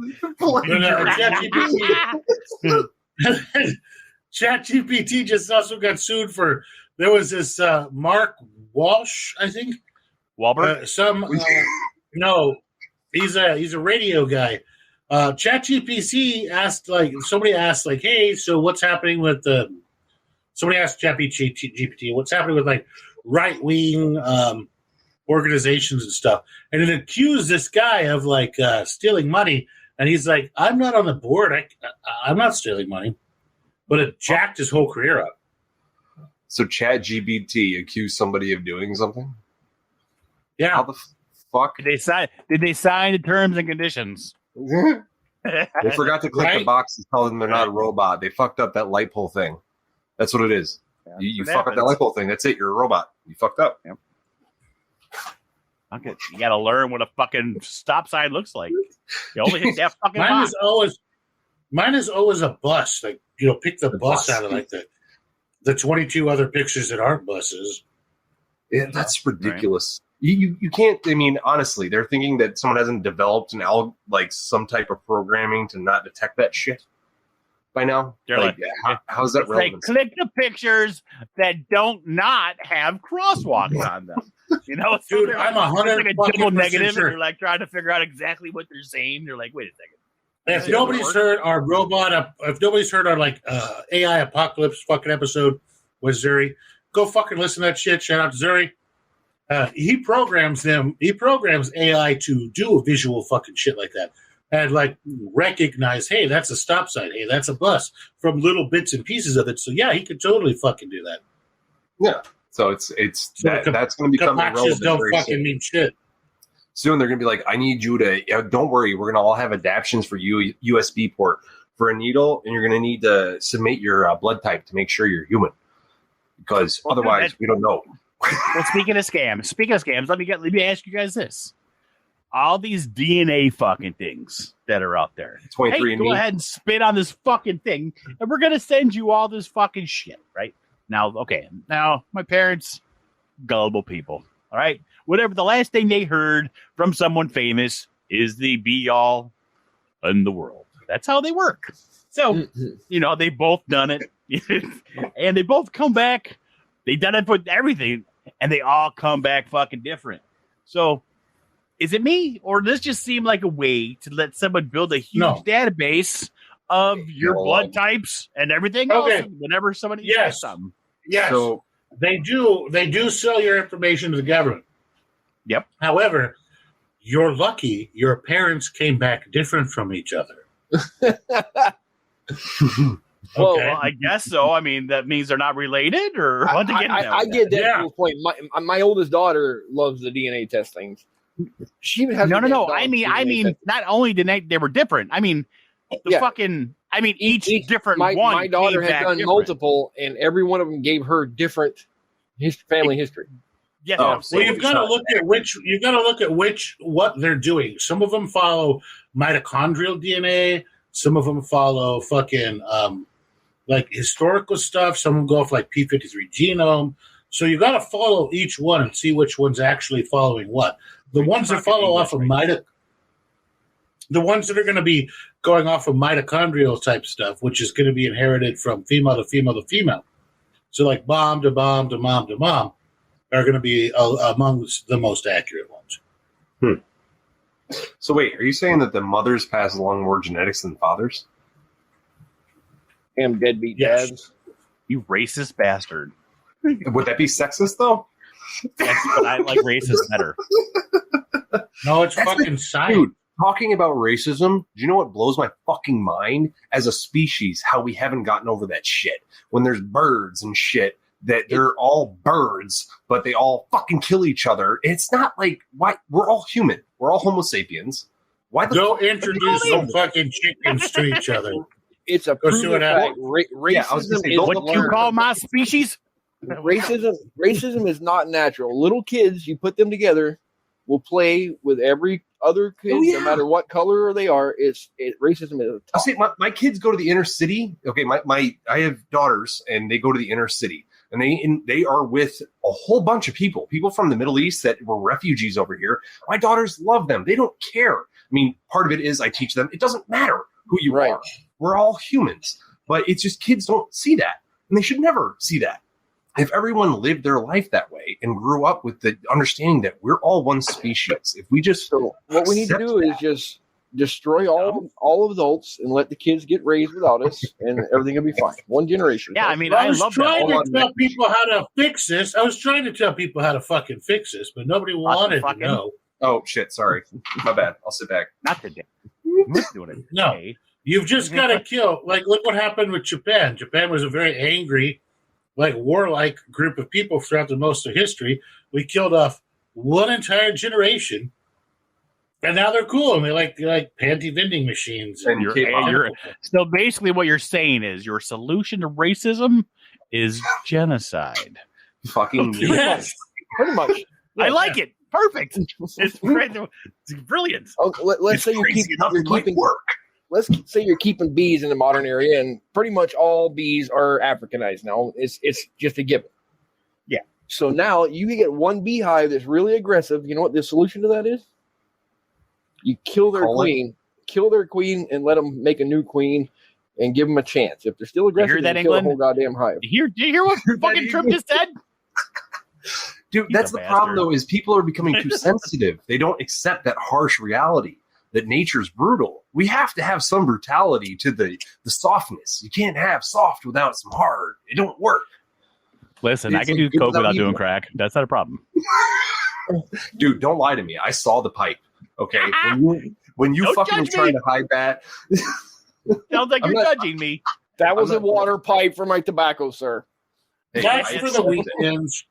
ChatGPT just also got sued for. There was this Mark Walsh, I think. Wahlberg? No, he's a radio guy. ChatGPT asked somebody asked hey, so what's happening with the? Somebody asked ChatGPT what's happening with right wing organizations and stuff, and it accused this guy of stealing money. And he's like, I'm not on the board. I'm not stealing money, but it jacked his whole career up. So ChatGPT accused somebody of doing something? Yeah. How the fuck? Did they sign the terms and conditions? They forgot to click the box to tell them they're not a robot. They fucked up that light pole thing. That's what it is. Yeah, you fuck up that light pole thing. That's it. You're a robot. You fucked up. Yep. Okay. You got to learn what a fucking stop sign looks like. You only hit that fucking box. Mine is always a bus. Pick the bus out of the 22 other pictures that aren't buses. Yeah, that's ridiculous. Right. You can't. I mean, honestly, they're thinking that someone hasn't developed some type of programming to not detect that shit by now. They're how's that relevant? Click the pictures that don't not have crosswalks on them. Dude, I'm 100 a double negative. Sure. And you're trying to figure out exactly what they're saying. You're like, wait a second. If nobody's heard our AI apocalypse fucking episode with Zuri, go fucking listen to that shit. Shout out to Zuri. He programs AI to do visual fucking shit like that. and like recognize, hey, that's a stop sign. Hey, that's a bus from little bits and pieces of it. So yeah, he could totally fucking do that. Yeah. So it's So that's going to become Capaxes irrelevant. don't very fucking soon. mean shit. Soon they're going to be like, I need you to, don't worry, we're going to all have adaptions for you, USB port for a needle, and you're going to need to submit your blood type to make sure you're human. Because otherwise, we don't know. Well, speaking of scams, let me ask you guys this. All these DNA fucking things that are out there. 23 Hey, go ahead and spit on this fucking thing, and we're going to send you all this fucking shit, right? Now, my parents, gullible people, all right? Whatever, the last thing they heard from someone famous is the be-all in the world. That's how they work. So, they both done it, and they both come back. They done it for everything, and they all come back fucking different. So, is it me, or does this just seem like a way to let someone build a huge database of your blood types and everything else whenever somebody says something? Yes. So they do sell your information to the government. Yep. However, you're lucky your parents came back different from each other. Well, I guess so. I mean, that means they're not related, or what? I get Deadpool's point. My oldest daughter loves the DNA test things. She even has no. I mean, not only did they were different. I mean, each different one. My daughter came has back done different. multiple, and every one of them gave her different family history. Yes. Well, you've got to look at what they're doing. Some of them follow mitochondrial DNA. Some of them follow fucking like historical stuff. Some of them go off like P53 genome. So you got to follow each one and see which one's actually following what. The ones that follow off of the ones that are going to be going off of mitochondrial type stuff, which is going to be inherited from female to female to female. So like mom to mom to mom to mom are going to be amongst the most accurate ones. So wait, are you saying that the mothers pass along more genetics than fathers? Damn deadbeat dads. You racist bastard. Would that be sexist though? Yes, but I like racist better. No, it's fucking science. Dude, talking about racism, do you know what blows my fucking mind? As a species, how we haven't gotten over that shit. When there's birds and shit, that they're all birds, but they all fucking kill each other. It's not like, why? We're all human. We're all Homo sapiens. Why the Go introduce some fucking chickens to each other. It's a Go see proven what fact. happens. Racism is What you call my species? Racism is not natural. Little kids, you put them together, will play with every other kid, no matter what color they are. Racism is. I'll say my kids go to the inner city. Okay, I have daughters, and they go to the inner city, and they are with a whole bunch of people from the Middle East that were refugees over here. My daughters love them. They don't care. I mean, part of it is I teach them. It doesn't matter who you are. We're all humans, but it's just kids don't see that, and they should never see that. If everyone lived their life that way and grew up with the understanding that we're all one species, if we just what we need to do is just destroy all adults and let the kids get raised without us, and everything will be fine. One generation. Yeah, I mean, I was love trying that. to tell people how to fix this. I was trying to tell people how to fucking fix this, but nobody wanted to know. Oh shit! Sorry, my bad. I'll sit back. Not today. Doing it. No. Today. You've just got to kill. Like, look what happened with Japan. Japan was a very angry, like warlike group of people throughout the most of history. We killed off one entire generation, and now they're cool and they like panty vending machines. And So basically, what you're saying is your solution to racism is genocide. Fucking yes, pretty much. Yeah. I like it. Perfect. It's brilliant. Let's say you're keeping work. Let's say you're keeping bees in the modern area, and pretty much all bees are Africanized now. It's just a given. Yeah. So now you can get one beehive that's really aggressive. You know what the solution to that is? You kill their queen, and let them make a new queen, and give them a chance. If they're still aggressive, you hear that, kill the England? whole goddamn hive. Do you hear what fucking Trump just said? Dude, that's the problem, though, is people are becoming too sensitive. They don't accept that harsh reality, that nature's brutal. We have to have some brutality to the softness. You can't have soft without some hard. It don't work. Listen, I can do coke without doing crack. That's not a problem. Dude, don't lie to me. I saw the pipe. Okay, When you Don't fucking judge try me. to hide that, Sounds like I'm you're not- judging me. That was I'm a not- water pipe for my tobacco, sir. hey, That's I for the accept it. weekends.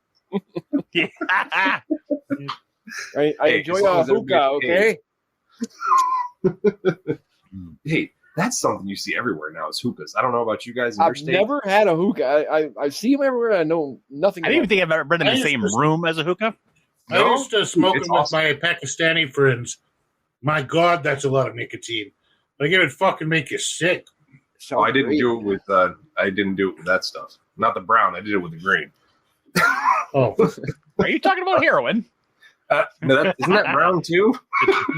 Yeah. I Hey, enjoy as long a as everybody hookah, okay? Hey, that's something you see everywhere now is hookahs. I don't know about you guys in your I've state. never had a hookah. I see them everywhere. I know nothing. I don't even about think I've ever been in I the used same to- room as a hookah. I No? used to smoke It's them with awesome. my Pakistani friends. My God, that's a lot of nicotine. Like it would fucking make you sick. it. Oh, I didn't do it with that stuff. Not the brown. I did it with the green. Oh, Are you talking about heroin? No, isn't that brown too?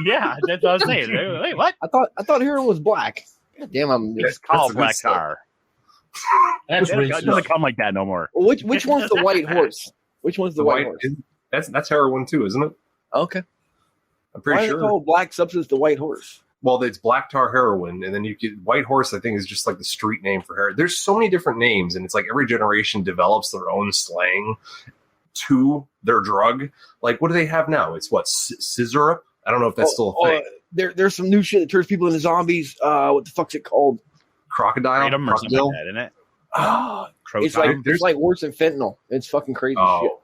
Yeah, that's what I was saying. Wait, what? I thought heroin was black. God damn, I'm It's just. called the good black stuff. tar. that's It racist. doesn't come like that no more. Which one's the white horse? Which one's the white horse? That's heroin too, isn't it? Okay. I'm Why pretty is it sure. called black substance the white horse? Well, it's black tar heroin, and then you get white horse. I think is just like the street name for heroin. There's so many different names, and it's like every generation develops their own slang to their drug. Like, what do they have now? It's what scissorup. I don't know if that's still a thing. There's some new shit that turns people into zombies. What the fuck's it called? Crocodile. Freedom or something Crocodile? like that, isn't it? It's like Croton? it's like worse than fentanyl. It's fucking crazy shit. Oh,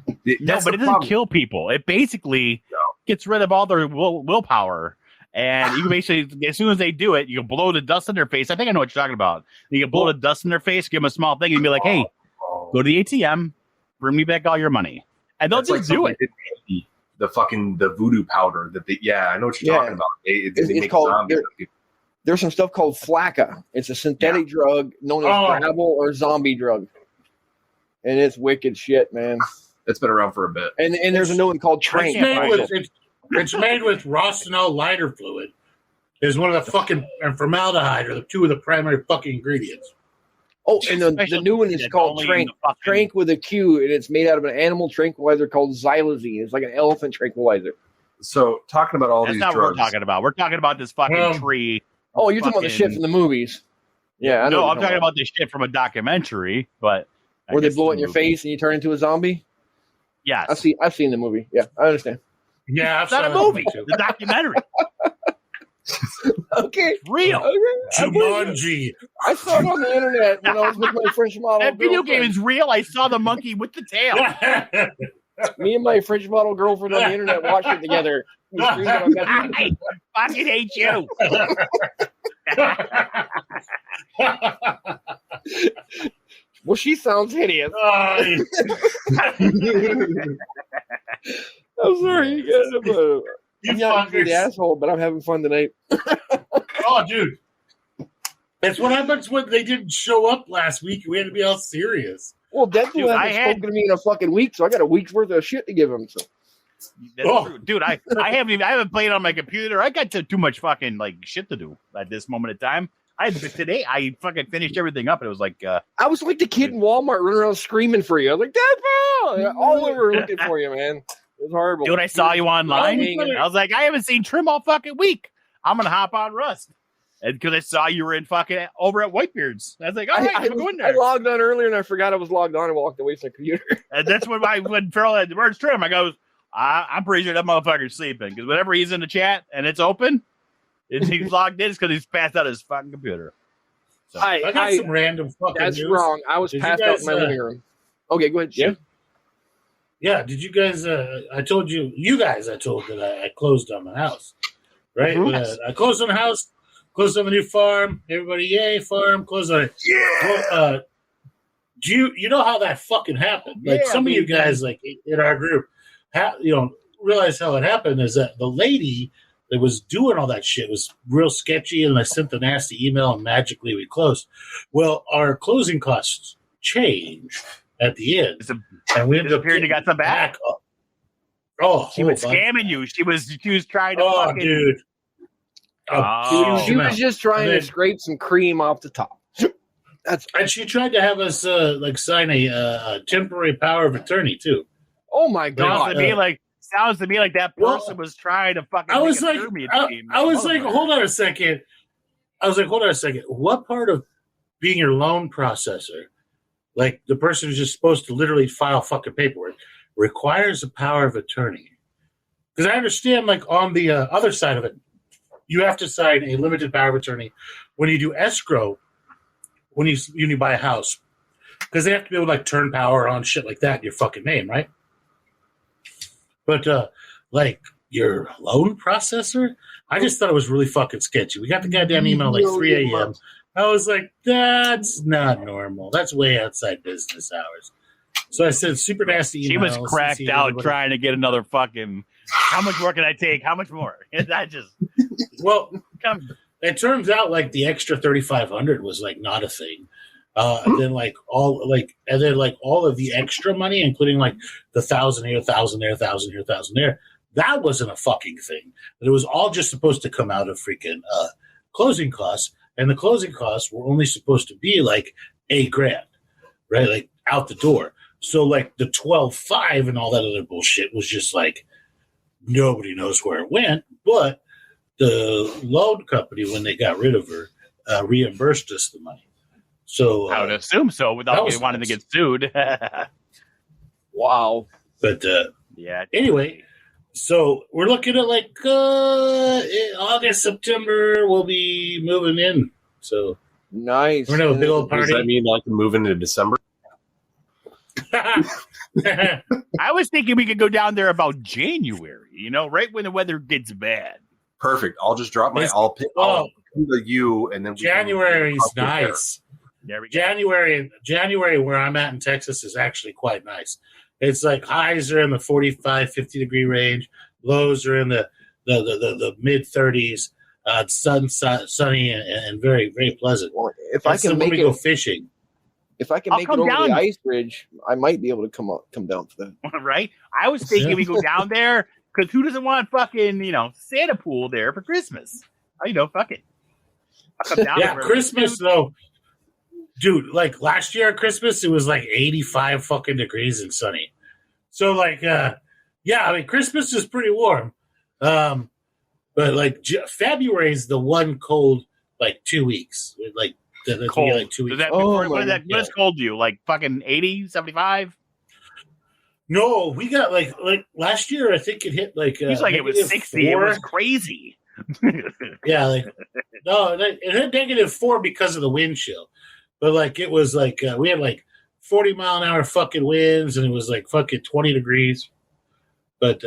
No, that's but the it doesn't problem. kill people. It basically gets rid of all their willpower. And you can basically, as soon as they do it, you can blow the dust in their face. I think I know what you're talking about. You can blow the dust in their face, give them a small thing, and be like, hey, Oh. go to the ATM, bring me back all your money. And they'll That's like just do it. something the voodoo powder that I know what you're Yeah. talking about. They It's make called- zombies they're- of people. There's some stuff called flakka. It's a synthetic drug known as Oh. gravel or zombie drug, and it's wicked shit, man. That's been around for a bit. And there's a new one called It's Trank. made also. with it's made with Rostanol lighter fluid. Is one of the fucking and formaldehyde are the two of the primary fucking ingredients. Oh, and the new one is It's called only in Trank. the fucking- Trank with a Q, and it's made out of an animal tranquilizer called xylazine. It's like an elephant tranquilizer. So talking about all That's these not drugs, what we're talking about. We're talking about this fucking tree. Oh, you're talking about the shit Fucking- from the movies. Yeah, I know. No, what I'm you're talking about this shit from a documentary, but I where they guess blow it the in your movie. face and you turn into a zombie. Yes. I've seen the movie. Yeah, I understand. Yeah, It's not a movie. It's a documentary. Okay, It's real. okay. Jumanji. I saw it on the internet when I was with my French model. That video game girlfriend. is real. I saw the monkey with the tail. Me and my French model girlfriend on the internet watched it together. We streamed it on Netflix. I fucking hate you. Well, she sounds hideous. I'm sorry, you guys. I'm not the asshole, but I'm having fun tonight. Oh, dude. That's what happens when they didn't show up last week. We had to be all serious. Well, Deadpool Dude, I hasn't had- spoken to me in a fucking week, so I got a week's worth of shit to give him. So That's Oh. true. Dude, I haven't played on my computer. I got too much fucking like shit to do at this moment in time. Today I fucking finished everything up and it was like I was like the kid in Walmart running around screaming for you. I was like, Deadpool! All over looking for you, man. It was horrible. dude, I saw you online. Hanging. I was like, I haven't seen Trim all fucking week. I'm gonna hop on Rust. And because I saw you were in fucking over at Whitebeard's. I was like, all right, I'm going I there. logged on earlier and I forgot I was logged on and walked away from the computer. And that's when Farrell had the words Trim, I goes, I'm pretty sure that motherfucker's sleeping. Because whenever he's in the chat and it's open, and he's logged in, it's because he's passed out his fucking computer. So, I got some random fucking That's news. wrong. I was Did you passed out guys, in my living room. Okay, go ahead. Yeah. Yeah, did you guys? I told you guys. I told that I closed on my house, right? Mhm. But, I closed on the house, closed on the new farm. Everybody, yay, farm! Closed on it. Yeah. Do you know how that fucking happened? Like Yeah, some of you man. guys, like in our group, realize how it happened is that the lady that was doing all that shit was real sketchy, and I sent the nasty email, and magically we closed. Well, our closing costs changed at the end, and we ended up disappeared and you got some back? up. Oh, she was hold on. scamming you. She was trying to Oh, fucking dude. Oh. She was just trying And then- to scrape some cream off the top. That's And she tried to have us sign a temporary power of attorney too. oh my sounds god. to me like that person was trying to fucking. I was make like, a pyramid scheme. I was like, hold on a second. I was like, hold on a second. What part of being your loan processor, like the person who's just supposed to literally file fucking paperwork, requires a power of attorney? Because I understand, like on the other side of it, you have to sign a limited power of attorney when you do escrow, when you buy a house, because they have to be able to like turn power on, shit like that in your fucking name, right? But like your loan processor, I just thought it was really fucking sketchy. We got the goddamn email like 3 a.m. I was like, that's not normal. That's way outside business hours. So I said, super nasty email. She was cracked out trying to get another fucking. How much more can I take? How much more? And I just. Well, it turns out like the extra 3,500 was like not a thing. And then all of the extra money, including like the 1,000 here, 1,000 there, 1,000 here, 1,000 there, that wasn't a fucking thing. It was all just supposed to come out of freaking closing costs, and the closing costs were only supposed to be like $8,000, right? Like out the door. So like the 12,500 and all that other bullshit was just like nobody knows where it went, but the loan company, when they got rid of her, reimbursed us the money. So I would assume so without wanting to get sued. Wow. But yeah. Anyway, so we're looking at like August, September, we'll be moving in. So nice. We're gonna have a big old Does party. that mean I can move into December? I was thinking we could go down there about January, right when the weather gets bad. Perfect. I'll just drop my. I'll pick the you, and then January's nice. There we go. January, where I'm at in Texas, is actually quite nice. It's like highs are in the 45, 50 degree range. Lows are in the mid 30s. Sunny and very, very pleasant. Well, if I can make it, go fishing. If I can make it over the ice bridge, I might be able to come down for that. Right? I was thinking we go down there because who doesn't want fucking Santa pool there for Christmas? Fuck it. I'll come down Yeah, Christmas though, dude. Like last year at Christmas, it was like 85 fucking degrees and sunny. So like, Christmas is pretty warm. But like February is the one cold like 2 weeks. Like cold. Like 2 weeks. What does cold do? Like fucking 80, 75? No, we got like last year. I think it hit like it was 60. 4. It was crazy. Yeah, it hit -4 because of the wind chill. But like it was like we had like 40-mile-an-hour fucking winds, and it was like fucking 20 degrees. But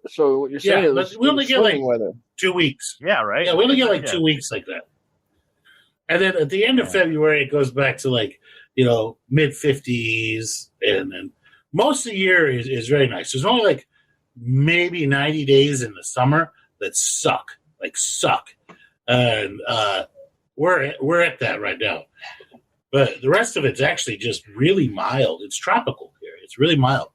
so what you're saying is we only get like weather. 2 weeks. Yeah, right. Yeah, we only get like 2 weeks like that. And then at the end of February, it goes back to like mid 50s, and then most of the year is very nice. There's only like maybe 90 days in the summer that suck, and we're at that right now. But the rest of it's actually just really mild. It's tropical here. It's really mild.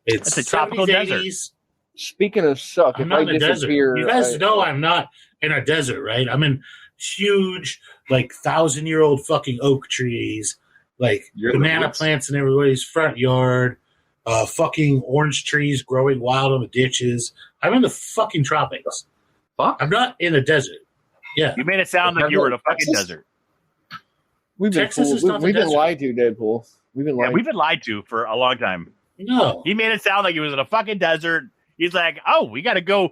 It's a tropical 70s, desert. 80s. Speaking of suck, I'm if not I in a desert. disappear, You guys know I'm not in a desert, right? I'm in huge, like 1,000-year-old fucking oak trees, like banana plants in everybody's front yard, fucking orange trees growing wild on the ditches. I'm in the fucking tropics. Fuck. I'm not in a desert. Yeah. You made it sound like you were in a fucking desert. We've been lied to, Deadpool. We've been lied to for a long time. No. He made it sound like he was in a fucking desert. He's like, oh, we gotta go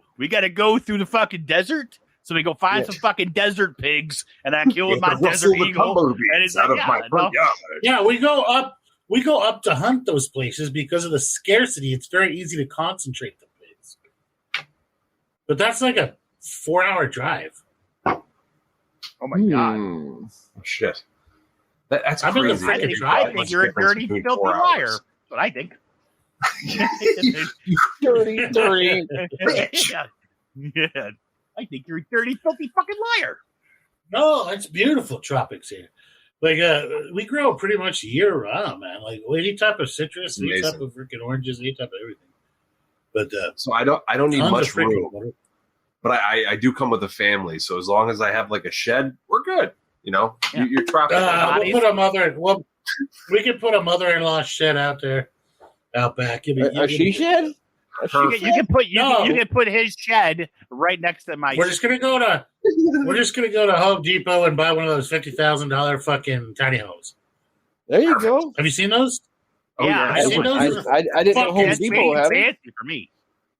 through the fucking desert. So we go find some fucking desert pigs, and I kill my desert eagle. And it's like, yeah, we go up to hunt those places because of the scarcity. It's very easy to concentrate the pigs. But that's like a 4-hour drive. Oh my god! Oh, shit. That's I'm crazy. I think you're a dirty, filthy liar. That's what I think. dirty bitch. Yeah. I think you're a dirty, filthy fucking liar. No, it's beautiful tropics here. Like we grow pretty much year round, man. Like any type of citrus, any type of freaking oranges, any type of everything. But so I don't need much room. But I do come with a family, so as long as I have like a shed, we're good. You're tropical. We can put a mother-in-law shed out there, out back. A she shed? You can put his shed right next to my. We're just gonna go to Home Depot and buy one of those $50,000 fucking tiny homes. There you go. Have you seen those? Yeah, I seen those. I didn't know Home Depot had it. For me.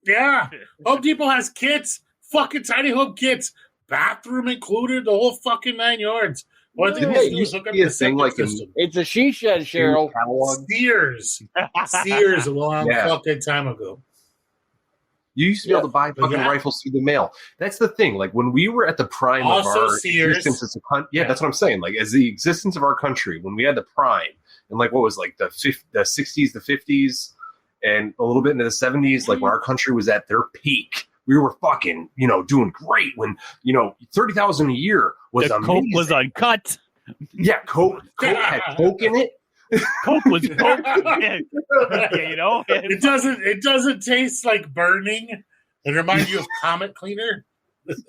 Yeah, Home Depot has kits, fucking tiny home kits, bathroom included, the whole fucking 9 yards. What Yeah, they it used to used do to is hook be up a the thing septic like in- system. It's a she shed, Cheryl. Catalog. Sears a long Yeah. fucking time ago. You used to be able to buy fucking Yeah. rifles through the mail. That's the thing. Like when we were at the prime of Also our Sears. existence as a country. Yeah, Yeah. that's what I'm saying. Like as the existence of our country, when we had the prime, and like what was like the 60s, the 50s, and a little bit into the 70s, like when our country was at their peak, we were fucking, doing great. When $30,000 a year was The amazing. Coke was uncut. Yeah, Coke had Coke in it. Coke was Coke. Yeah, It doesn't taste like burning. It reminds you of Comet Cleaner.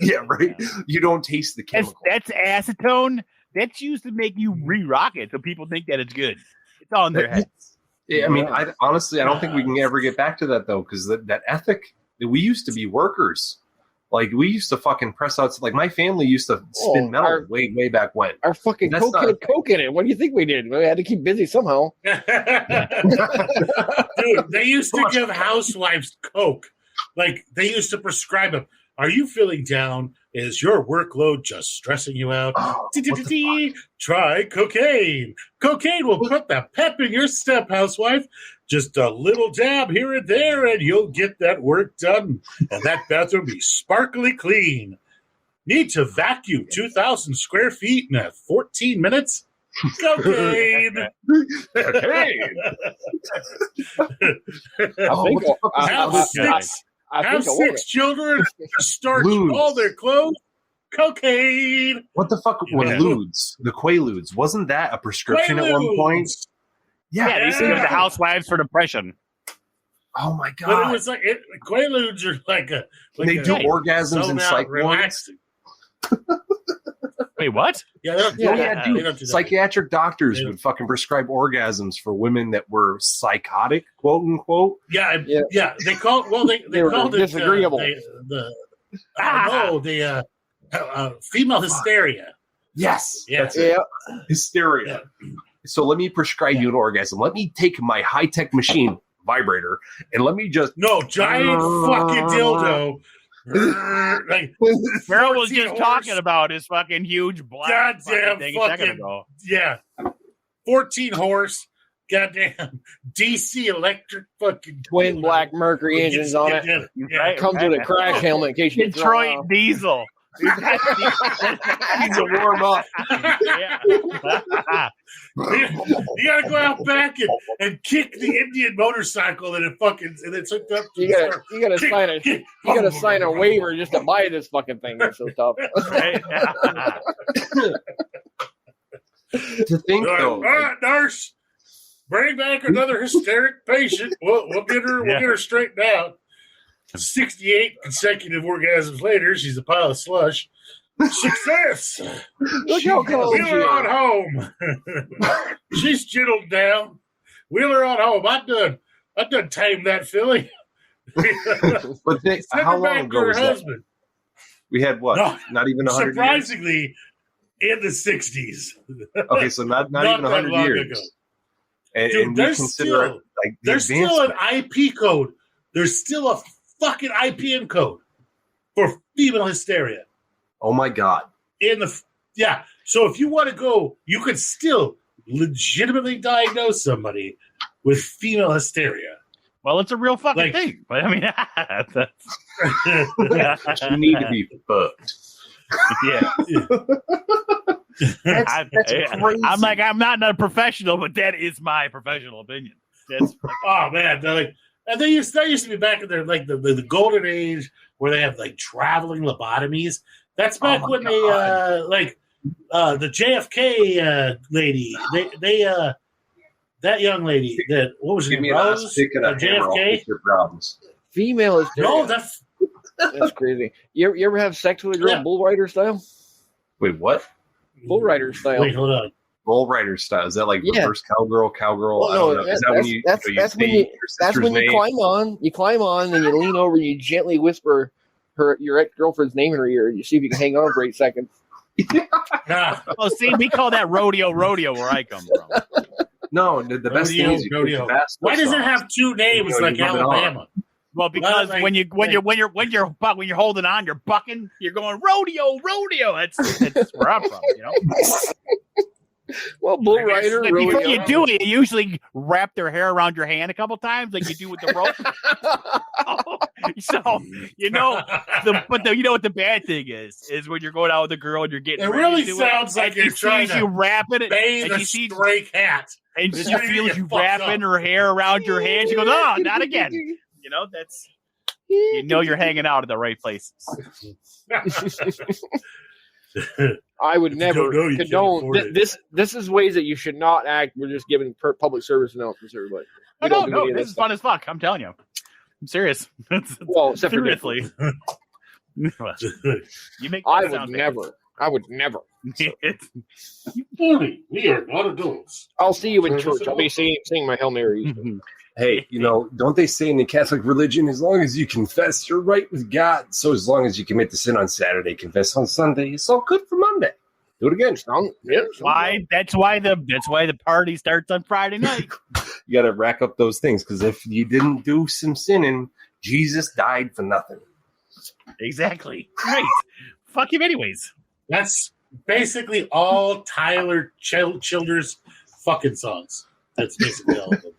Yeah, right. You don't taste the chemical. That's acetone. That's used to make you re-rock it, so people think that it's good. It's all in their head. I mean, I don't think we can ever get back to that though, because that ethic. We used to be workers. Like we used to fucking press out. Like my family used to spin metal way back when. Our fucking That's Coke not- had Coke in it. What do you think we did? We had to keep busy somehow. Dude, they used to give housewives Coke. Like they used to prescribe them. Are you feeling down? Is your workload just stressing you out? Oh, what the fuck? Try cocaine. Cocaine will put the pep in your step, housewife. Just a little dab here and there, and you'll get that work done. And that bathroom be sparkly clean. Need to vacuum 2,000 square feet in 14 minutes? Cocaine. Cocaine. Have six children, starch Ludes. all their clothes. Cocaine. What the fuck were Yeah. Ludes? The Quaaludes. Wasn't that a prescription at one point? Quaaludes. Yeah, they used to give the housewives for depression. Oh my But it god. was like Quaaludes are like a. They do orgasms zone and out, psych wards. relaxing. Wait, what? Yeah, they don't do Oh that. yeah, dude. They don't do that. Psychiatric doctors Yeah. would fucking prescribe orgasms for women that were psychotic, quote unquote. Yeah. They called. They They were called it disagreeable. the female hysteria. Yes, Yeah. that's it. Yeah. Hysteria. So let me prescribe you an orgasm. Let me take my high tech machine vibrator and let me just. No, giant fucking dildo. Like Farrell was 14 just horse. talking about his fucking huge black Goddamn thing a second fucking- ago. Yeah. 14 horse. Goddamn DC electric fucking Twin dildo. black Mercury engines on it. Yeah. Right? Comes with a crash helmet in case you get thrown Detroit off. Diesel. Needs to warm up. Yeah. You gotta go out back and kick the Indian motorcycle and it's hooked up to You gotta sign a waiver just to buy this fucking thing. It's so tough. Right? To think All though, right, nurse, bring back another hysteric patient. We'll get her straightened out. 68 consecutive orgasms later, she's a pile of slush. Success. Look how close Wheel she her on is. home. She's chittled down. Wheel her on home. I done tamed that filly. but Send how her long back to ago her was that? husband. We had what? No, Not even 100 years. surprisingly, in the 60s. Okay, so not even that 100 long years. ago. And, Dude, and we there's consider still- it like the There's still an advancement. IP code. There's still a fucking IPN code for female hysteria. Oh my god. So if you want to go, you could still legitimately diagnose somebody with female hysteria. Well, it's a real fucking Like- thing. But I mean, You need to be fucked. yeah. That's crazy. I'm not a professional, but that is my professional opinion. That's Oh man, and that used to be back in their like the golden age where they have like traveling lobotomies. That's back my when God. they the JFK lady. They that young lady that what was her Give me name? an Rose? ass pick and a hammer. I'll JFK. fix your problems. Female is No, that's that's crazy. You ever have sex with a girl Yeah. bull rider style? Wait, what? Bull rider style. Wait, hold on. Bull rider style. Is that like Yeah. reverse cowgirl? Well, I don't no, know. Is that when you that's when say you your that's sister's when you name? climb on. You climb on, and you lean over. You gently whisper your ex girlfriend's name in her ear. You see if you can hang on for 8 seconds. Ah, oh, see, we call that rodeo where I come from. No, the best thing is you Rodeo. put Tabasco Why does it sauce. have two names You know, like you rub it on. Alabama? Well, because Well, when you're holding on, you're bucking, you're going rodeo. That's where I'm from, you know. Well, bull rider, Like, before rodeo. you do it, you usually wrap their hair around your hand a couple times, like you do with the rope. So you know, you know what the bad thing is when you're going out with a girl and you're getting. It ready really to do sounds like you're trying to you wrapping it, bathe and a she sees stray cat. and It's she gonna feels get you fucked wrapping up. her hair around your hand. She goes, "Oh, not again." You know, that's you're hanging out at the right places. I would never don't know, you can't condone afford it. this is ways that you should not act. We're just giving public service announcements, everybody. We don't do any of This is fun as fuck. I'm telling you, I'm serious. Well, except for seriously, you make. I would never. You bully. We are not adults. I'll see you in church. I'll be singing my Hail Marys. Hey, don't they say in the Catholic religion, as long as you confess, you're right with God. So as long as you commit the sin on Saturday, confess on Sunday, it's all good for Monday. Do it again. That's why the party starts on Friday night. You got to rack up those things, because if you didn't do some sinning, Jesus died for nothing. Exactly. Right. Fuck him anyways. That's basically all Tyler Childers fucking songs. That's basically all of them.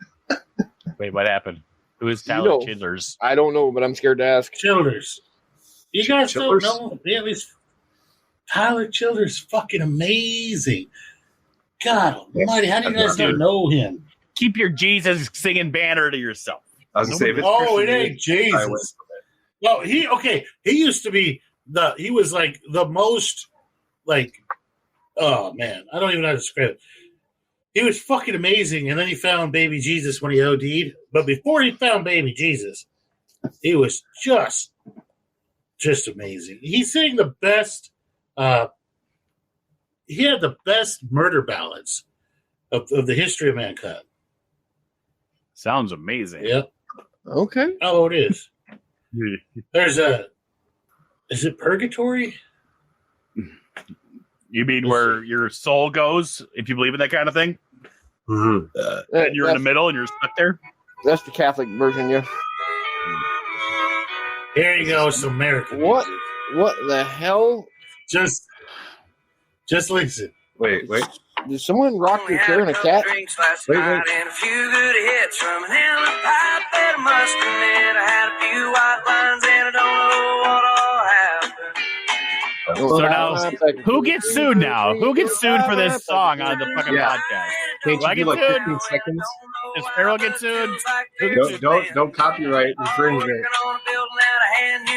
Wait, what happened? Who is Tyler Childers? I don't know, but I'm scared to ask. Childers. You guys Childers? don't know? Yeah, Tyler Childers fucking amazing. God almighty, how do you guys not know him? Keep your Jesus singing banner to yourself. I was going to say, if it's Oh, Christian it ain't music, I would. Jesus. Well, he used to be he was like the most, like, oh man, I don't even know how to describe it. He was fucking amazing, and then he found baby Jesus when he OD'd. But before he found baby Jesus, he was just amazing. He sang the best. He had the best murder ballads of the history of mankind. Sounds amazing. Yep. Okay. Oh, it is. There's is it Purgatory? You mean where your soul goes, if you believe in that kind of thing? Mm-hmm. And you're in the middle and you're stuck there? That's the Catholic version, yeah. Here you go, some American What? music. What the hell? Just listen. Wait. Did someone rock your chair in a cat? Wait. And a few good hits from an Helen pipe that I must admit I had a few white lines and I don't know what all happened. So now, who gets sued now? Who gets sued for this song on the fucking podcast? Can't Do I you get do like sued? 15 seconds? Does Farrell get sued? Who gets sued? Don't copyright infringement.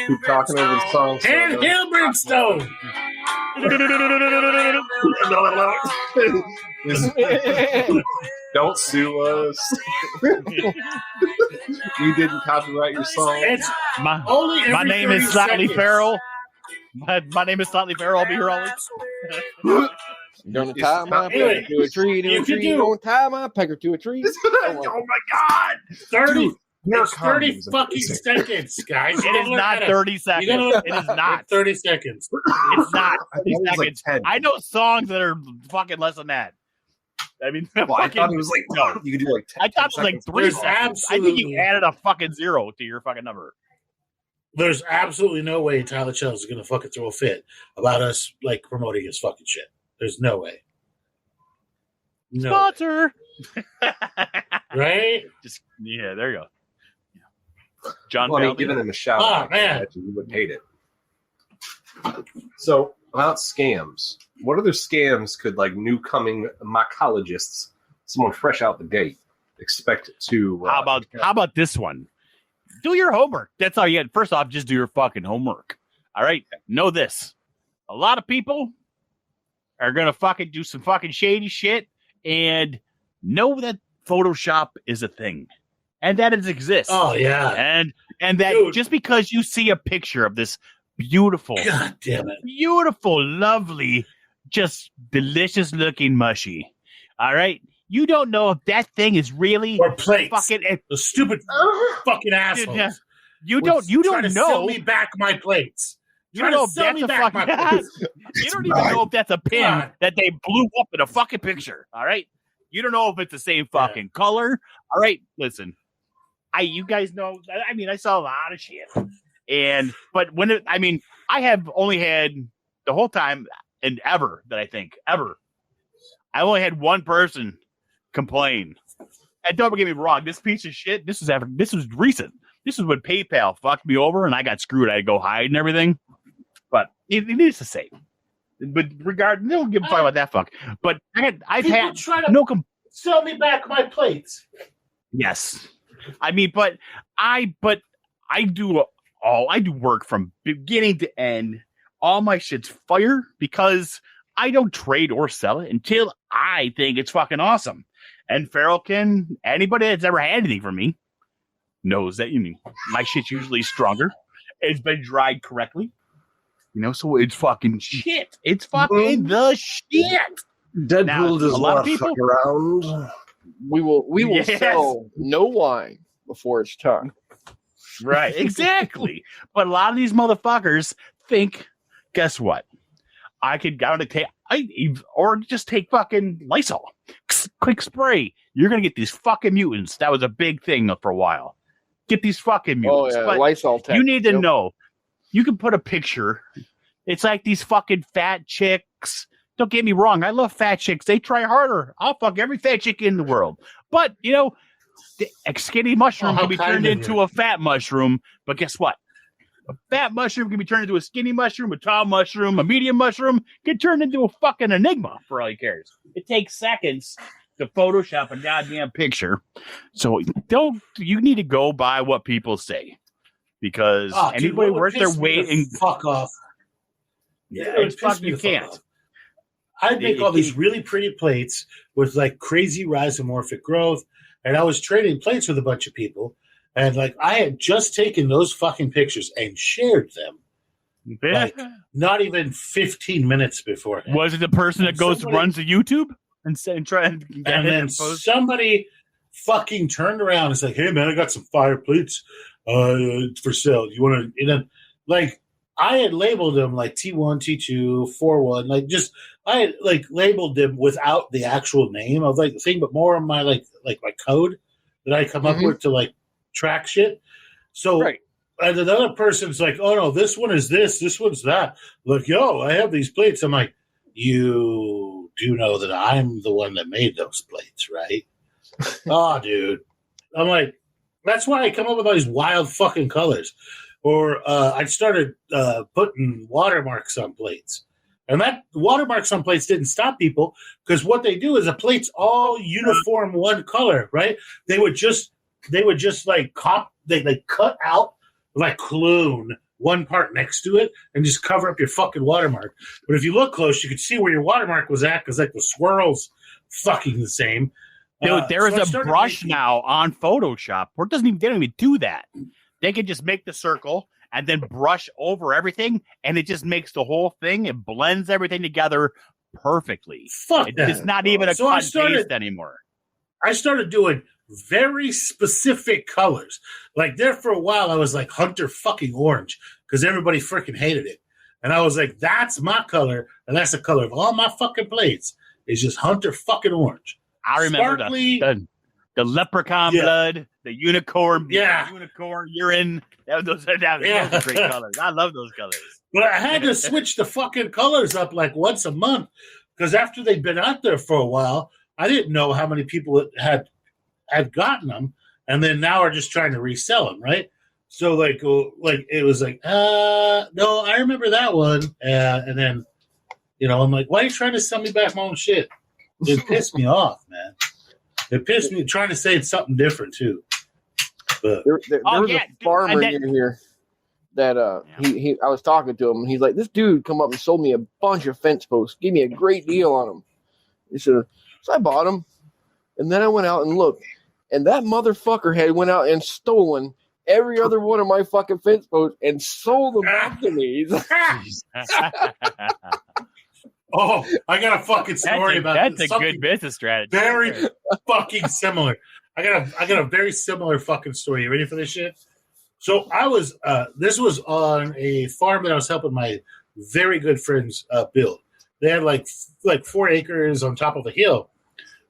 Keep talking over the song. And Hill Brimstone. Don't sue us. We didn't copyright your song. It's My only every name 30 is Slightly seconds. Farrell. My name is Slightly Farrell. I'll be here always. Gonna tie my Anyway, pecker to a tree, to a if you tree. do- Gonna tie my pecker to a tree. Oh my God! 30. Dude, It's 30 is fucking amazing. seconds, guys. It is not 30 seconds. gotta- It is not. 30 seconds. It's not I thought 30 it was like seconds. 10. I know songs that are fucking less than that. I mean, Well, I fucking, thought it was like no. you could do like 10 I thought it was like seconds. 3 There's seconds. I think absolutely- you added a fucking 0 to your fucking number. There's absolutely no way Tyler Childers is going to fucking throw a fit about us like promoting his fucking shit. There's no way. No. Sponsor. Right? Just yeah, there you go. Yeah. John Well, I mean, Falvey. giving him a shout Oh, out, man. you would hate it. So, about scams, what other scams could like new coming mycologists, someone fresh out the gate, expect to? How about this one? Do your homework. That's all you get. First off, just do your fucking homework. All right. Know this. A lot of people are gonna fucking do some fucking shady shit and know that Photoshop is a thing. And that it exists. Oh, yeah. And that Dude. just because you see a picture of this beautiful, God damn it. beautiful, lovely, just delicious looking mushy. All right. You don't know if that thing is really Or plates. fucking. The stupid fucking assholes. Yeah. You Trying don't to sell know. me back my plates. You don't know if Trying to that's a sell me back my fucking. plates. You don't even know if that's a pin God. that they blew up in a fucking picture. All right. You don't know if it's the same fucking color. All right. Listen. you guys know, I mean, I saw a lot of shit. But I have only had the whole time and ever, I only had one person complain. And don't get me wrong, this piece of shit, this was recent. This is when PayPal fucked me over and I got screwed. I had to go hide and everything. But it needs to say. But they don't give a fuck about that fuck. But I've had no sell me back my plates. Yes. I mean, but I do work from beginning to end. All my shit's fire because I don't trade or sell it until I think it's fucking awesome. And anybody that's ever had anything from me knows that my shit's usually stronger. It's been dried correctly. So it's fucking shit. It's fucking the shit. Deadpool does not fuck around. We will sell no wine before it's time. Right, exactly. But a lot of these motherfuckers think, guess what? I could go to just take fucking Lysol. Quick spray. You're gonna get these fucking mutants. That was a big thing for a while. Get these fucking mutants. Oh yeah, but Lysol tech. You need to know. You can put a picture. It's like these fucking fat chicks. Don't get me wrong. I love fat chicks. They try harder. I'll fuck every fat chick in the world. But the skinny mushroom can be turned into a fat mushroom. But guess what? A fat mushroom can be turned into a skinny mushroom, a tall mushroom, a medium mushroom, can turn into a fucking Enigma for all he cares. It takes seconds to Photoshop a goddamn picture. So you need to go by what people say. Because anybody worth their weight and fuck off. Yeah, it's fuck you can't. I'd make all these really pretty plates with like crazy rhizomorphic growth, and I was trading plates with a bunch of people, and like I had just taken those fucking pictures and shared them. Like not even 15 minutes before. Was it the person that runs the YouTube and try and get and then somebody fucking turned around and said, "Hey man, I got some fire plates for sale. You want to?" And then like I had labeled them like T1, T2, 4-1, like just I had like labeled them without the actual name of like the thing, but more of my like my code that I come up with to like track shit. So and another person's like, "Oh no, this one is this one's that." Like, yo, I have these plates. I'm like, you do know that I'm the one that made those plates, right? Oh, dude. I'm like, that's why I come up with all these wild fucking colors. Or I started putting watermarks on plates. And that watermarks on plates didn't stop people because what they do is the plates all uniform one color, right? They would just like cut out like clone one part next to it and just cover up your fucking watermark. But if you look close, you could see where your watermark was at because like the swirl's fucking the same. Dude, there is a brush now on Photoshop where they don't even do that. They can just make the circle and then brush over everything, and it just makes the whole thing. It blends everything together perfectly. Fuck that. It's not even a cut paste anymore. I started doing very specific colors. Like there for a while, I was like Hunter fucking orange because everybody freaking hated it. And I was like, that's my color, and that's the color of all my fucking plates. It's just Hunter fucking orange. I remember the leprechaun blood, the unicorn, unicorn urine. Those are great colors. I love those colors. But I had to switch the fucking colors up like once a month because after they'd been out there for a while, I didn't know how many people had gotten them, and then now are just trying to resell them, right? So like it was like, no, I remember that one, and then I'm like, why are you trying to sell me back my own shit? It pissed me off, man. It pissed me trying to say it's something different too. But there was a farmer in here that I was talking to him, and he's like, this dude come up and sold me a bunch of fence posts, gave me a great deal on them. He said, so I bought them, and then I went out and looked, and that motherfucker had went out and stolen every other one of my fucking fence posts and sold them back to me. Oh, I got a fucking story about that's a good business strategy. Very fucking similar. I got a very similar fucking story. You ready for this shit? So I was this was on a farm that I was helping my very good friends build. They had like 4 acres on top of a hill.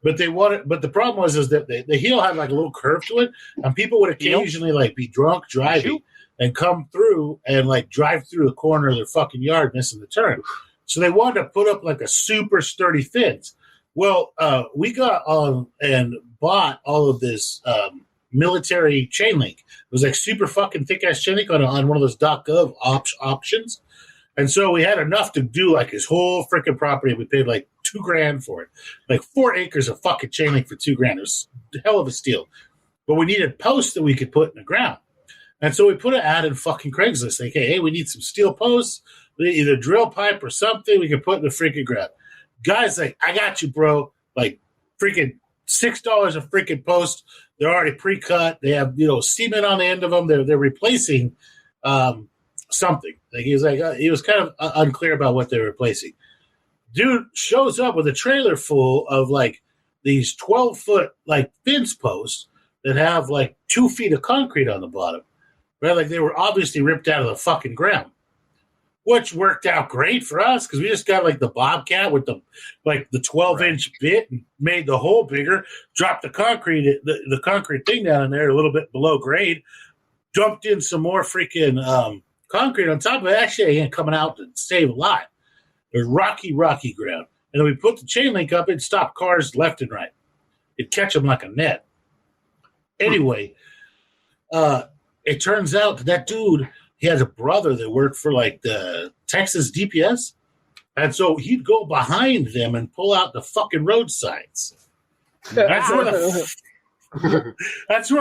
But they wanted. But the problem was is that the heel had like a little curve to it, and people would occasionally like be drunk driving and come through and like drive through the corner of their fucking yard, missing the turn. So they wanted to put up like a super sturdy fence. Well, we got on and bought all of this military chain link. It was like super fucking thick ass chain link on one of those .gov options. And so we had enough to do like his whole freaking property. We paid like $2,000 for it, like 4 acres of fucking chain link for $2,000. It was a hell of a steal. But we needed posts that we could put in the ground. And so we put an ad in fucking Craigslist, like, hey, we need some steel posts, either drill pipe or something we can put in the freaking ground. Guys, like, I got you, bro. Like, freaking $6 a freaking post. They're already pre-cut. They have, cement on the end of them. They're replacing something. Like he was kind of unclear about what they're replacing. Dude shows up with a trailer full of like these 12-foot like fence posts that have like 2 feet of concrete on the bottom. Right? Like they were obviously ripped out of the fucking ground. Which worked out great for us because we just got like the Bobcat with the 12-inch bit and made the hole bigger, dropped the concrete thing down in there a little bit below grade, dumped in some more freaking concrete on top of it. Actually, ain't coming out to save a lot. There's rocky ground. And then we put the chain link up, it'd stop cars left and right. It'd catch them like a net. Anyway, it turns out that dude, he has a brother that worked for like the Texas DPS. And so he'd go behind them and pull out the fucking road signs. That's where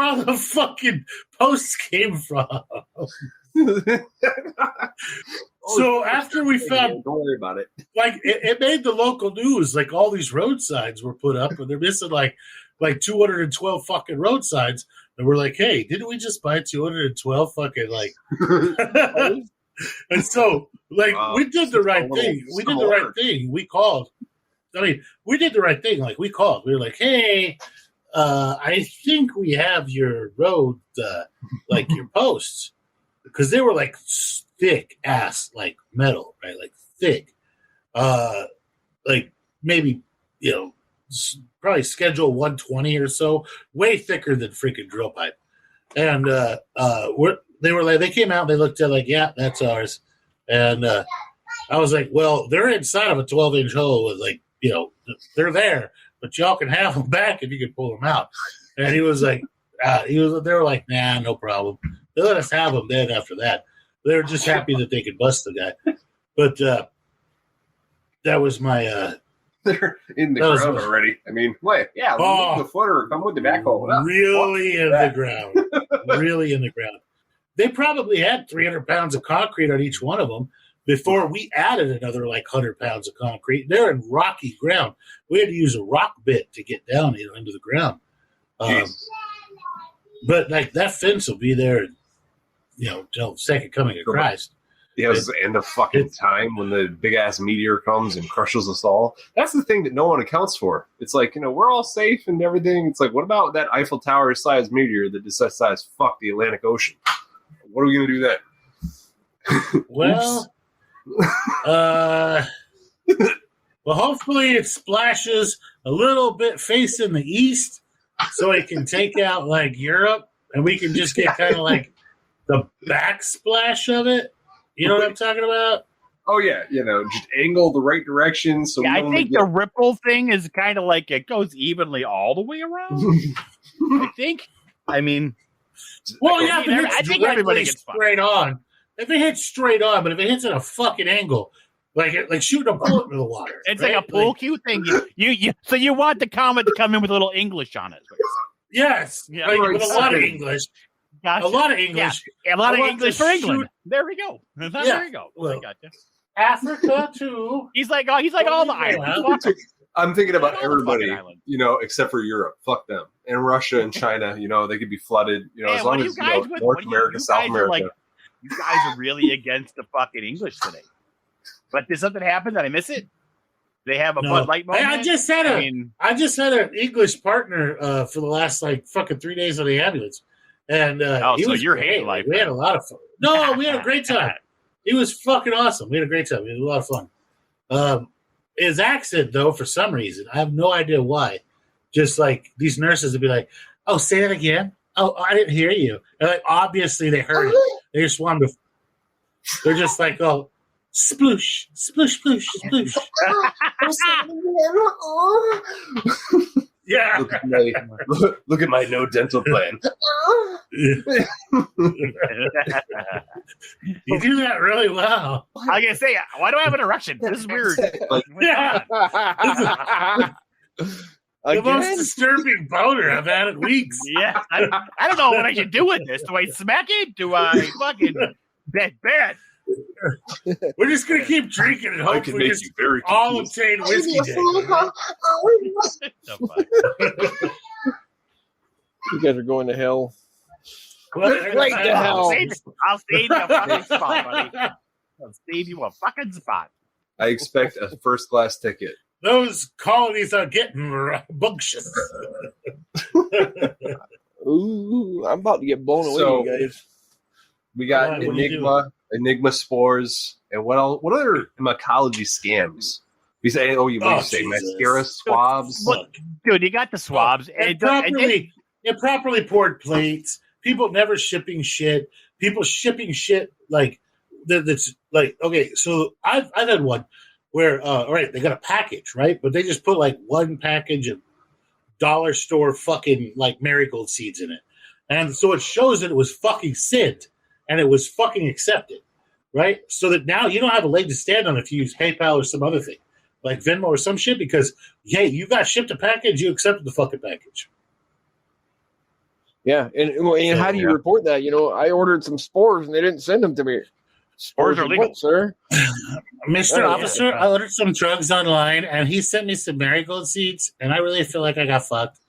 all the fucking posts came from. So after we found, don't worry about it. Like it made the local news. Like all these road signs were put up, and they're missing like 212 fucking road signs. And we're like, hey, didn't we just buy 212 fucking like? And so like we did the right thing. We did the right thing. We called. I mean, we did the right thing. Like we called. We were like, hey, I think we have your road, like your posts, because they were like thick ass like metal, right? Like thick, like maybe probably schedule 120 or so, way thicker than freaking drill pipe. And they came out, they looked at like, yeah, that's ours. And I was like, well, they're inside of a 12-inch hole with like, they're there, but y'all can have them back if you can pull them out. And he was like, they were like, nah, no problem. They let us have them then after that. They were just happy that they could bust the guy. But that was my they're in the ground already. I mean, wait, yeah, the footer, come with the backhoe. Really in the ground. Really in the ground. They probably had 300 pounds of concrete on each one of them before we added another like 100 pounds of concrete. They're in rocky ground. We had to use a rock bit to get down into the ground. But like that fence will be there, till second coming of Christ. Yeah, it's the end of fucking time when the big ass meteor comes and crushes us all. That's the thing that no one accounts for. It's like, we're all safe and everything. It's like, what about that Eiffel Tower sized meteor that decides fuck the Atlantic Ocean? What are we gonna do then? Well, hopefully it splashes a little bit facing the east, so it can take out like Europe, and we can just get kind of like the backsplash of it. You know what I'm talking about? Oh yeah, just angle the right direction. So I think the ripple thing is kind of like it goes evenly all the way around. I think. I mean, well, yeah, I think everybody gets straight on. If it hits straight on, but if it hits at a fucking angle, like shooting a bullet into the water, it's right? Like a pool cue thing. So you want the comment to come in with a little English on it? Yes, yeah, like, with a lot of English. Gotcha. A lot of English. Yeah, a lot of English for England. There we go. There we go. Well, I gotcha. Africa too. He's like all the islands. I'm thinking about everybody, except for Europe. Fuck them. And Russia and China, they could be flooded. As long as North America, South America. You guys are really against the fucking English today. But did something happen? Did I miss it? They have a Bud Light moment. I just had an English partner for the last fucking 3 days on the ambulance. And so you're hating life. We had a lot of fun. No, we had a great time. It was fucking awesome. We had a great time. We had a lot of fun. His accent, though, for some reason, I have no idea why. just like these nurses would be like, "Oh, say that again. Oh, I didn't hear you." And like obviously they heard it. They just wanted to. They're just like, "Oh, sploosh, sploosh, sploosh, sploosh." Yeah. Look at my no dental plan. You do that really well. I was gonna say, why do I have an erection? This is weird. Yeah. The most Again? disturbing boner I've had in weeks. Yeah, I don't know what I should do with this. Do I smack it? Do I fucking bad? We're just gonna keep drinking and I hope can we make just you very all confused. obtain whiskey dick. You guys are going to hell. Right the hell. I'll save you a fucking spot, buddy. I'll save you a fucking spot. I expect a first class ticket. Those colonies are getting rambunctious. Ooh, I'm about to get blown away, So- you guys. We got What do you Enigma spores, and what other mycology scams? We say, what do you say? Jesus. Mascara, swabs. Look, dude, you got the swabs. Improperly poured plates. People never shipping shit. People shipping shit like that's like okay. So I've had one where all right, they got a package, right? But they just put like one package of dollar store fucking like marigold seeds in it, and so it shows that it was fucking sent and it was fucking accepted, right? So that now you don't have a leg to stand on if you use PayPal or some other thing like Venmo or some shit because hey, you got shipped a package, you accepted the fucking package. Yeah, and how do you report that? You know, I ordered some spores and they didn't send them to me. Spores are of legal, what, sir. Mr. Oh, Officer, I ordered some drugs online and he sent me some marigold seeds and I really feel like I got fucked.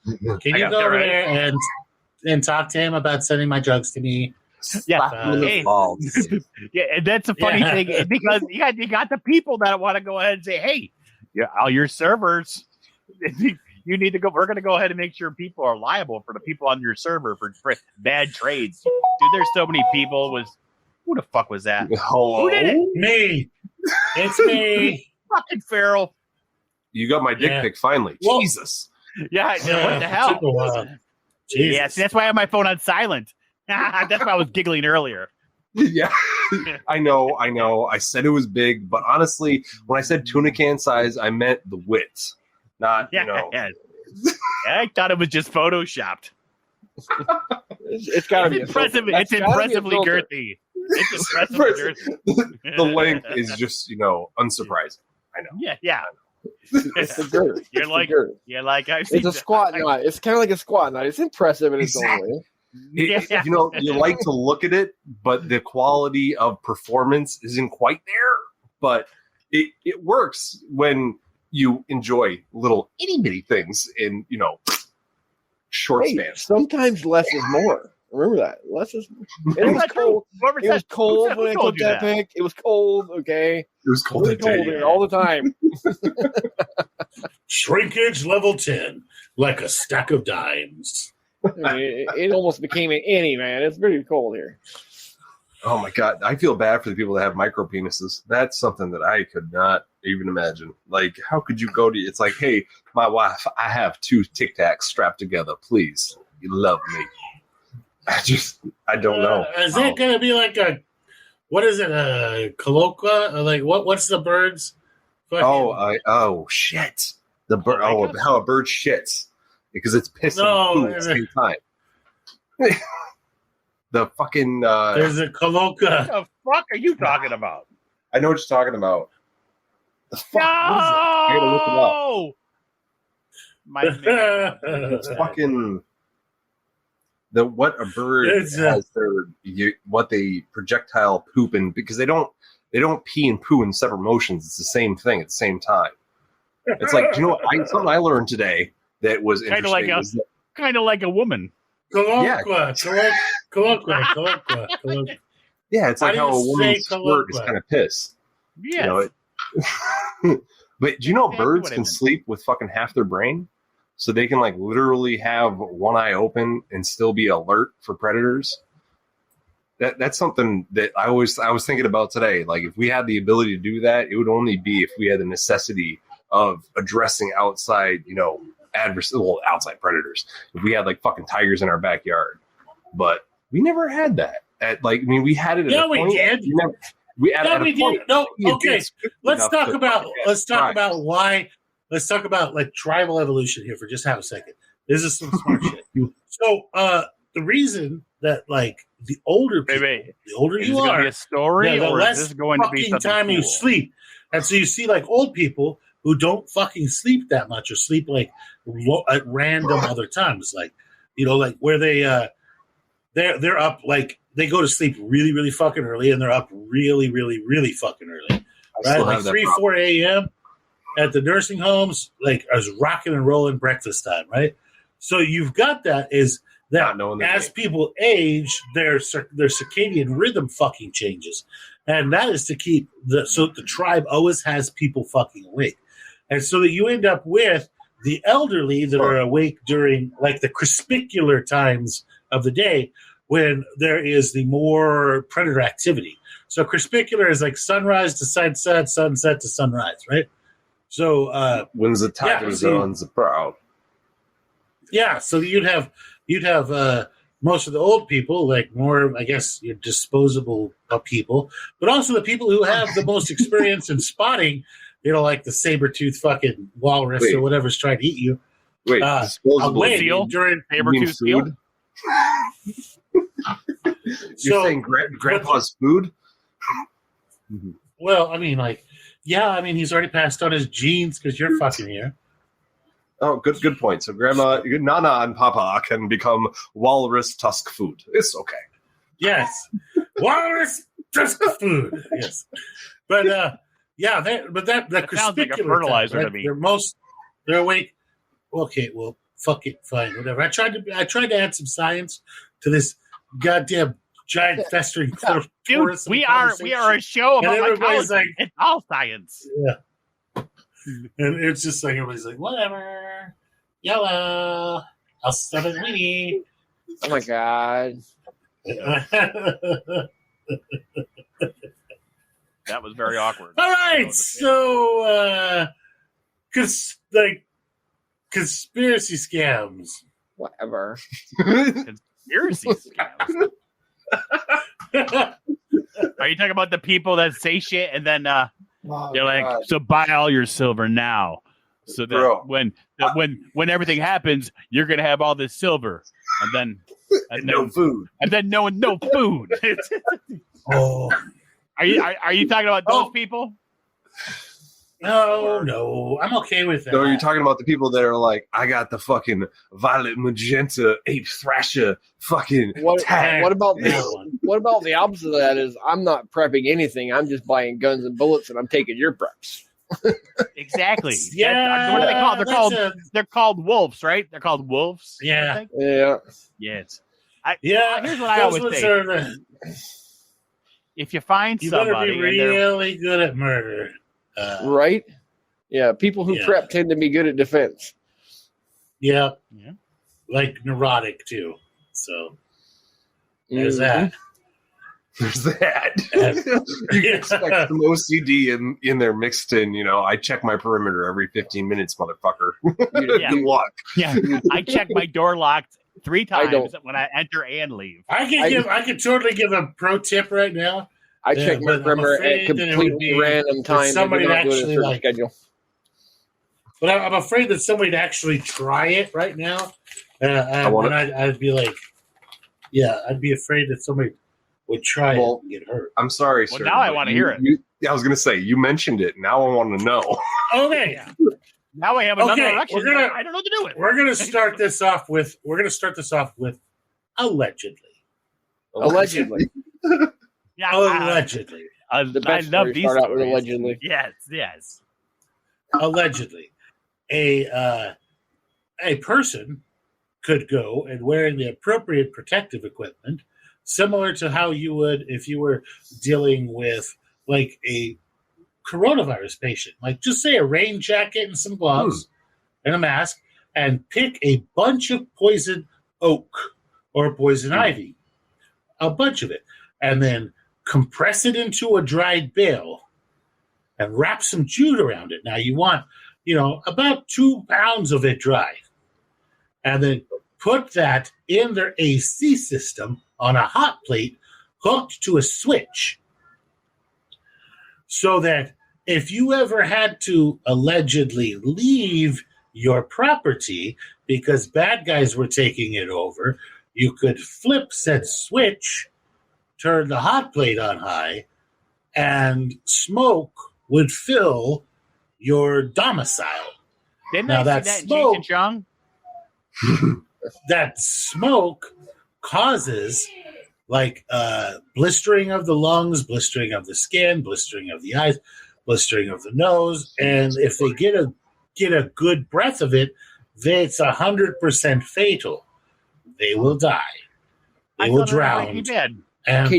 Can you go over there and talk to him about sending my drugs to me? Yeah, hey. Yeah, and that's a funny thing because you got the people that want to go ahead and say, "Hey, yeah, all your servers, you need to go. We're going to go ahead and make sure people are liable for the people on your server for bad trades." Dude, there's so many people. Who the fuck was that? Hello? Who did it? Me. It's me. Fucking Farrell. You got my dick pic finally. Well- Jesus. Yeah, what the hell? Took a while. Jesus. Yeah, see, that's why I have my phone on silent. That's why I was giggling earlier. Yeah, I know. I said it was big, but honestly, when I said tuna can size, I meant the width, not Yeah, I thought it was just photoshopped. It's got to be Impressive. That's It's gotta be a impressively filter. girthy. It's impressively girthy. The length is just unsurprising. I know. Yeah. It's the girth. You're It's like, the girth. I've seen It's a squat knot. It's kind of like a squat knot. It's impressive in its own way. Yeah. You like to look at it, but the quality of performance isn't quite there. But it works when you enjoy little itty bitty things in short Hey, spans. sometimes less is more. Remember that. Less is more. It was cold. It was cold when I took that pic. It was cold, okay? It was cold. Really cold here all the time. Shrinkage level 10, like a stack of dimes. I mean, it almost became an innie, man. It's pretty cold here. Oh my god, I feel bad for the people that have micro penises. That's something that I could not even imagine. Like, how could you go to? It's like, hey, my wife, I have 2 Tic Tacs strapped together. Please, you love me. I don't know. Is it going to be like what is it? A colloqua? Or like what's the birds? Oh shit! The bird. How a bird shits because it's pissing and poo at the same time. The fucking. There's a colloqua. What the fuck are you talking about? I know what you're talking about. The fuck? What is it? I gotta look it up. It's fucking what a bird has what they projectile poop in because they don't pee and poo in separate motions. It's the same thing at the same time. It's like, something I learned today that was interesting. Kind of like a woman. Colloqua. Yeah, it's like how a woman's squirt is kind of piss. Yeah. But do you know birds can sleep with fucking half their brain? So they can literally have one eye open and still be alert for predators. That's something that I was thinking about today. Like if we had the ability to do that, it would only be if we had the necessity of addressing outside, outside predators. If we had like fucking tigers in our backyard, but we never had that. We had it. Yeah, we did. We had No, we did. No, okay. Let's talk about why. Let's talk about like tribal evolution here for just half a second. This is some smart shit. So, the reason that like the older people, the older you are, a story, the or less is this going to be fucking something time you cool? sleep. And so you see like old people who don't fucking sleep that much or sleep like at random other times, like like where they're up, like they go to sleep really, really fucking early and they're up really, really, really fucking early. Right? Like 4 a.m. at the nursing homes, like I was rocking and rolling breakfast time, right? So you've got that is that as people age, their circadian rhythm fucking changes. And that is to keep the tribe always has people fucking awake. And so that you end up with the elderly that are awake during like the crepuscular times of the day when there is the more predator activity. So crepuscular is like sunrise to sunset, sunset to sunrise, right? So when's the tiger zone's the proud. Yeah, so you'd have most of the old people, like more, I guess, disposable people, but also the people who have the most experience in spotting, like the saber-toothed fucking walrus or whatever's trying to eat you. Wait, disposable seal during saber-toothed seal? You're saying grandpa's food? Well, I mean, he's already passed on his genes because you're fucking here. Oh, good point. So Grandma, Nana, and Papa can become walrus tusk food. It's okay. Yes, walrus tusk food. Yes, but that sounds like a fertilizer to me. They're awake. Okay, well, fuck it, fine, whatever. I tried to add some science to this goddamn giant festering Dude, we are a show about everybody's mycology. It's all science. Yeah. And it's just like everybody's like, whatever, yellow, I'll stop it, weenie. Oh my god. That was very awkward. All right, so conspiracy scams. Whatever. Conspiracy scams. Are you talking about the people that say shit and then they're like, God. So buy all your silver now, so that when everything happens, you're gonna have all this silver, and no food. Oh, are you talking about those people? No, I'm okay with that. No, you're talking about the people that are like, I got the fucking violet, magenta, ape thrasher, fucking tag. What about the opposite of that is I'm not prepping anything. I'm just buying guns and bullets and I'm taking your preps. Exactly. Yeah. What are they called? They're called wolves, right? They're called wolves. Yeah. Yeah. Yes. Here's what I always say. If you find somebody, better be really good at murder. Right? Yeah, people who prep tend to be good at defense. Yeah. Like neurotic too. So there's that. There's that. You can expect some OCD in there mixed in, I check my perimeter every 15 minutes, motherfucker. Good luck. Yeah. I check my door locked 3 times when I enter and leave. I can totally give a pro tip right now. I check my perimeter at completely random times. Somebody actually schedule. But I'm afraid that somebody to actually try it right now. I'd be like, I'd be afraid that somebody would try it and get hurt. I'm sorry, well, sir. Now I want to hear it. I was going to say, you mentioned it. Now I want to know. Okay. Now I have another election. I don't know what to do with it. We're going to start this off with allegedly. Allegedly. Yeah, allegedly. I love these start out with allegedly. Yes. Allegedly. A person could go and wearing the appropriate protective equipment, similar to how you would if you were dealing with like a coronavirus patient, like just say a rain jacket and some gloves and a mask, and pick a bunch of poison oak or poison ivy, a bunch of it, and then compress it into a dried bale and wrap some jute around it. Now you want, about 2 pounds of it dry. and then put that in their AC system on a hot plate hooked to a switch, so that if you ever had to allegedly leave your property because bad guys were taking it over, you could flip said switch, turn the hot plate on high, and smoke would fill your domicile. Didn't Now I that see that in smoke- Cheech and Chong? That smoke causes like blistering of the lungs, blistering of the skin, blistering of the eyes, blistering of the nose, and if they get a good breath of it, it's 100% fatal. They will die. They will drown. And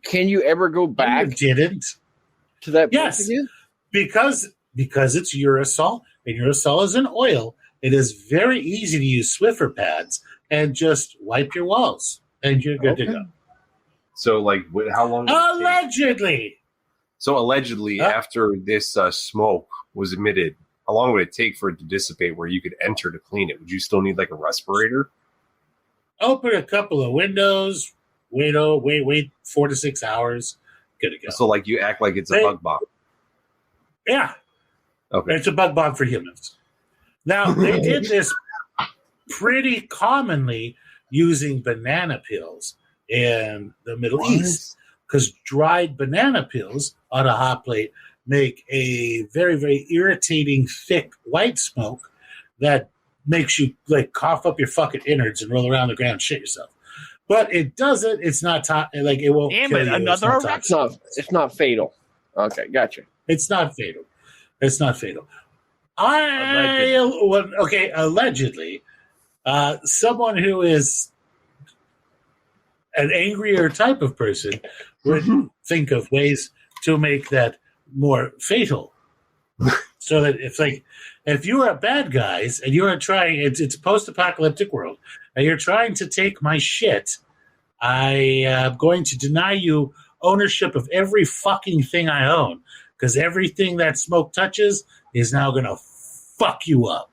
Can you ever go back you didn't. to that place Yes, again? because it's urosol, and urosol is an oil. It is very easy to use Swiffer pads and just wipe your walls, and you're good to go. So, like, how long? Would it take? Allegedly. So, allegedly, after this smoke was emitted, how long would it take for it to dissipate where you could enter to clean it? Would you still need like a respirator? Open a couple of windows. Wait 4 to 6 hours. Good to go. So, like, you act like it's a bug bomb. Yeah. Okay. It's a bug bomb for humans. Now, they did this pretty commonly using banana peels in the Middle East, because dried banana peels on a hot plate make a very, very irritating, thick white smoke that makes you like cough up your fucking innards and roll around the ground and shit yourself. But it doesn't. It's not like it won't. Damn kill it! you. Another It's not toxic. It's not fatal. Okay, gotcha. It's not fatal. It's not fatal. Allegedly, someone who is an angrier type of person would think of ways to make that more fatal. So that if you are bad guys and you are trying, it's a post-apocalyptic world, and you're trying to take my shit, I am going to deny you ownership of every fucking thing I own, because everything that smoke touches is now going to fuck you up.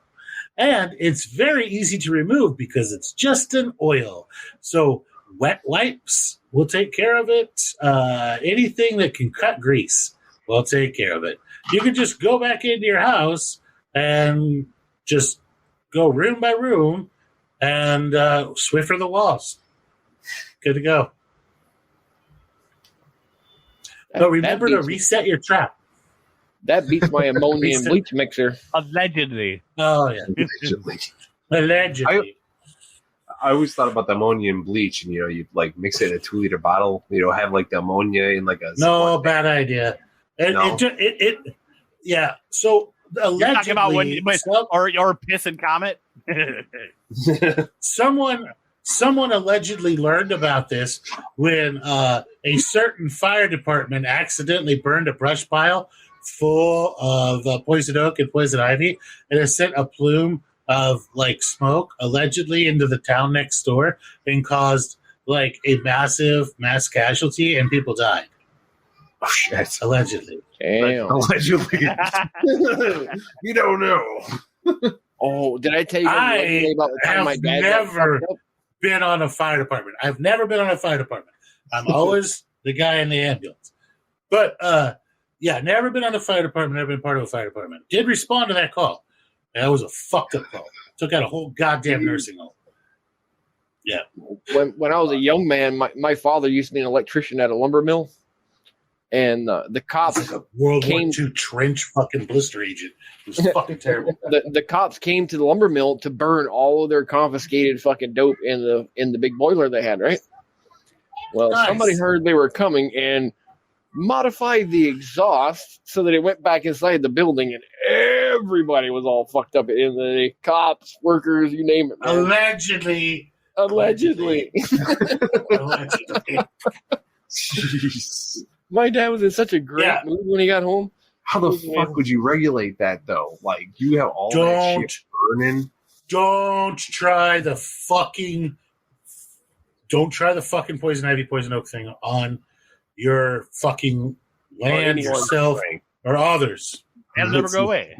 And it's very easy to remove because it's just an oil. So wet wipes will take care of it. Anything that can cut grease will take care of it. You can just go back into your house and just go room by room and Swiffer the walls. Good to go. But remember to reset your trap. That beats my ammonia and bleach mixer. Allegedly. Oh, yeah. Allegedly. I always thought about the ammonia and bleach, and you'd like mix it in a 2-liter bottle. Have like the ammonia in like a bad idea. Yeah. So allegedly, you're talking about or piss and comet. Someone allegedly learned about this when a certain fire department accidentally burned a brush pile full of poison oak and poison ivy, and it sent a plume of like smoke allegedly into the town next door and caused like a massive mass casualty, and people died. Oh shit! Allegedly. Damn. Allegedly. You don't know. Oh, did I tell you guys about the time my dad got fucked up? Been on a fire department. I've never been on a fire department. I'm always the guy in the ambulance. But never been on a fire department, never been part of a fire department. Did respond to that call. That was a fucked up call. Took out a whole goddamn nursing home. Yeah. When I was a young man, my father used to be an electrician at a lumber mill. And the cops like a World War II trench fucking blister agent. It was fucking terrible. The cops came to the lumber mill to burn all of their confiscated fucking dope in the big boiler they had, right? Well, Somebody heard they were coming and modified the exhaust so that it went back inside the building, and everybody was all fucked up. In the cops, workers, you name it. Man. Allegedly. Jeez. My dad was in such a great mood when he got home. How the fuck would you regulate that though? Like you have all that shit burning. Don't try the fucking poison ivy, poison oak thing on your fucking land, yourself, or others. It'll never go away.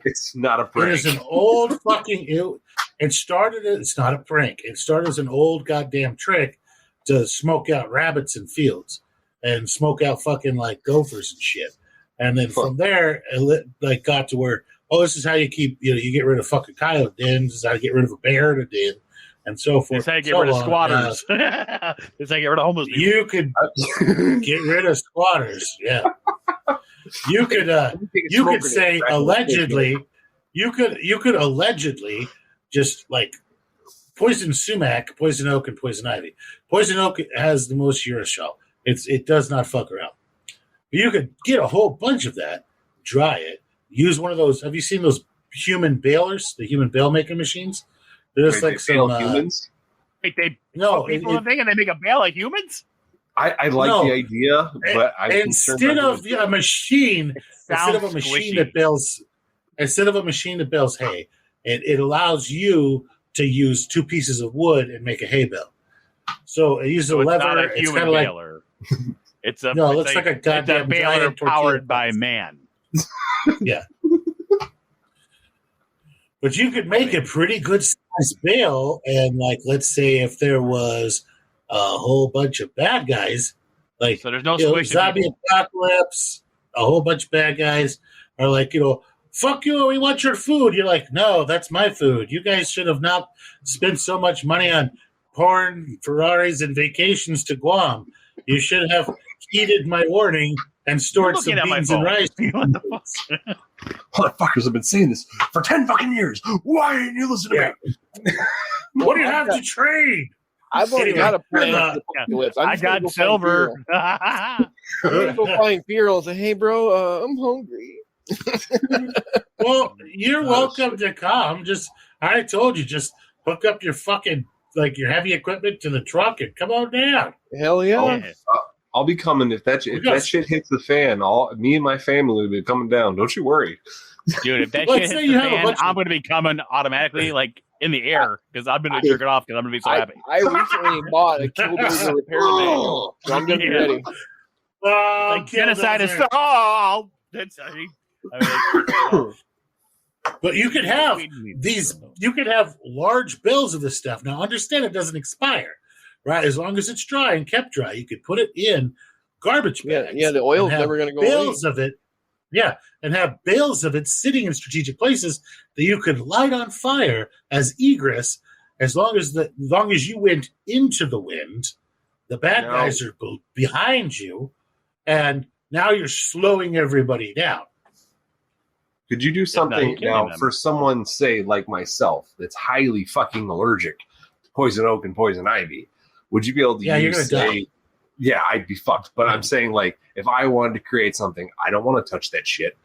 It's not a prank. It is an old fucking. It's not a prank. It started as an old goddamn trick to smoke out rabbits in fields and smoke out fucking like gophers and shit. And then from there, it got to where, this is how you keep, you get rid of fucking coyote dens. This is how you get rid of a bear in a den, and so forth. This is how you get rid of squatters. This is how you get rid of homeless people. You could get rid of squatters. Yeah. You could say allegedly. You could allegedly just like poison sumac, poison oak, and poison ivy. Poison oak has the most urushiol. It does not fuck around. But you could get a whole bunch of that, dry it, use one of those. Have you seen those human balers? The human bale making machines. They're just like some humans. Wait, they people in the thing and they make a bale of humans. I like the idea, but instead of a machine that bales hay, it allows you to use 2 pieces of wood and make a hay bale. So it uses a lever. It's kind of like it looks like a goddamn baler powered by man. Yeah, but you could make a pretty good size bale, and like let's say if there was a whole bunch of bad guys, like so there's no zombie apocalypse, a whole bunch of bad guys are like, fuck you, we want your food. You're like, no, that's my food. You guys should have not spent so much money on porn, Ferraris, and vacations to Guam. You should have heeded my warning and stored some beans and rice. Motherfuckers have been saying this for 10 fucking years. Why didn't you listen to me? What do you have to trade? I've already got a plan. I got silver. I'm going to go find Feral and say, hey, bro, I'm hungry. Well, you're welcome to come. I told you, just hook up your fucking, your heavy equipment to the truck and come on down. Hell yeah. I'll be coming if that shit hits the fan. Me and my family will be coming down. Don't you worry, dude. If that shit hits the fan, I'm going to be coming automatically, in the air, because I'm going to jerk it off because I'm going to be so happy. I recently bought a Killdozer repair manual, so I'm going to be ready. Genocide is all. That's But you could have you could have large bills of this stuff. Now, understand it doesn't expire, right? As long as it's dry and kept dry, you could put it in garbage bags. Yeah, the oil's never going to go bales away. of it. Yeah, and have bales of it sitting in strategic places that you could light on fire as egress. As long as you went into the wind, the bad guys are behind you, and now you're slowing everybody down. Could you do something now for someone, say, like myself, that's highly fucking allergic to poison oak and poison ivy? Would you be able to use, say, yeah, I'd be fucked. But I'm saying, if I wanted to create something, I don't want to touch that shit.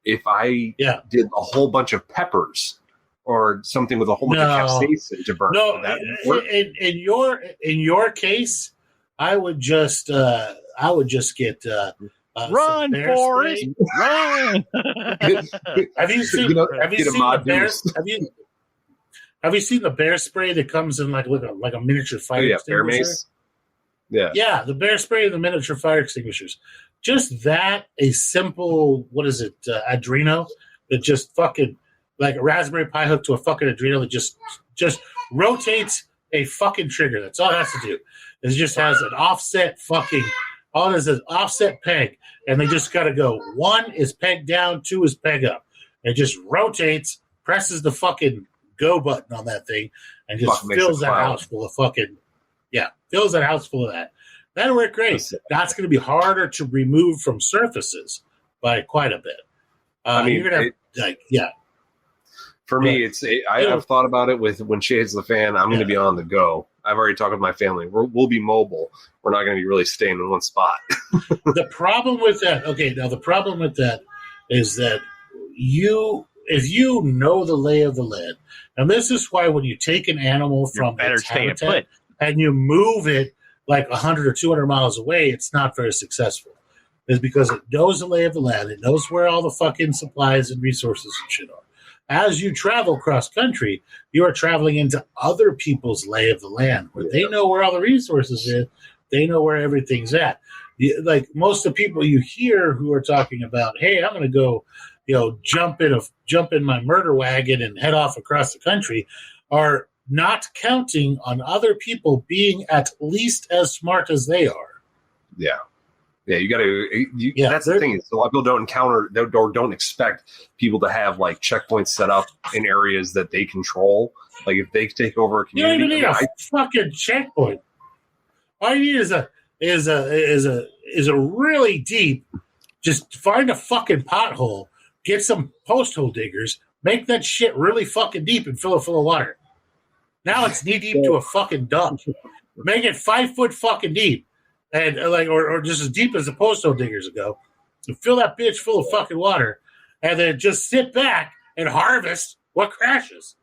If I did a whole bunch of peppers or something with a whole bunch of capsaicin to burn, in your case, I would just get. Run, Forrest! Run! Have you seen the bear? Have you seen the bear spray that comes in like a miniature fire extinguisher? Bear mace. Yeah, the bear spray and the miniature fire extinguishers. Just that, a simple Adreno that just fucking like a Raspberry Pi hook to a fucking Adreno that just rotates a fucking trigger. That's all it has to do. It just has an offset fucking. All it is an offset peg, and they just got to go. 1 is peg down, 2 is peg up. It just rotates, presses the fucking go button on that thing, and just fills that house full of fucking fills that house full of that. That'll work great. That's going to be harder to remove from surfaces by quite a bit. You're going to have For me, I've thought about it with when she hits the fan. I'm going to be on the go. I've already talked with my family. We'll be mobile. We're not going to be really staying in one spot. The problem with that, is that if you know the lay of the land, and this is why when you take an animal from its habitat and you move it like 100 or 200 miles away, it's not very successful. It's because it knows the lay of the land. It knows where all the fucking supplies and resources and shit are. As you travel cross country, you are traveling into other people's lay of the land where they know where all the resources is. They know where everything's at. Like most of the people you hear who are talking about, hey, I'm going to go, jump in my murder wagon and head off across the country. are not counting on other people being at least as smart as they are. Yeah. Yeah, you got to. Yeah, that's the thing is, a lot of people don't encounter or don't expect people to have like checkpoints set up in areas that they control. Like if they take over a You don't community, even need a fucking checkpoint. All you need is a really deep. Just find a fucking pothole, get some post hole diggers, make that shit really fucking deep, and fill it full of water. Now it's knee deep to a fucking duck. Make it 5 foot fucking deep. And or just as deep as the post hole diggers go, and fill that bitch full of fucking water, and then just sit back and harvest what crashes.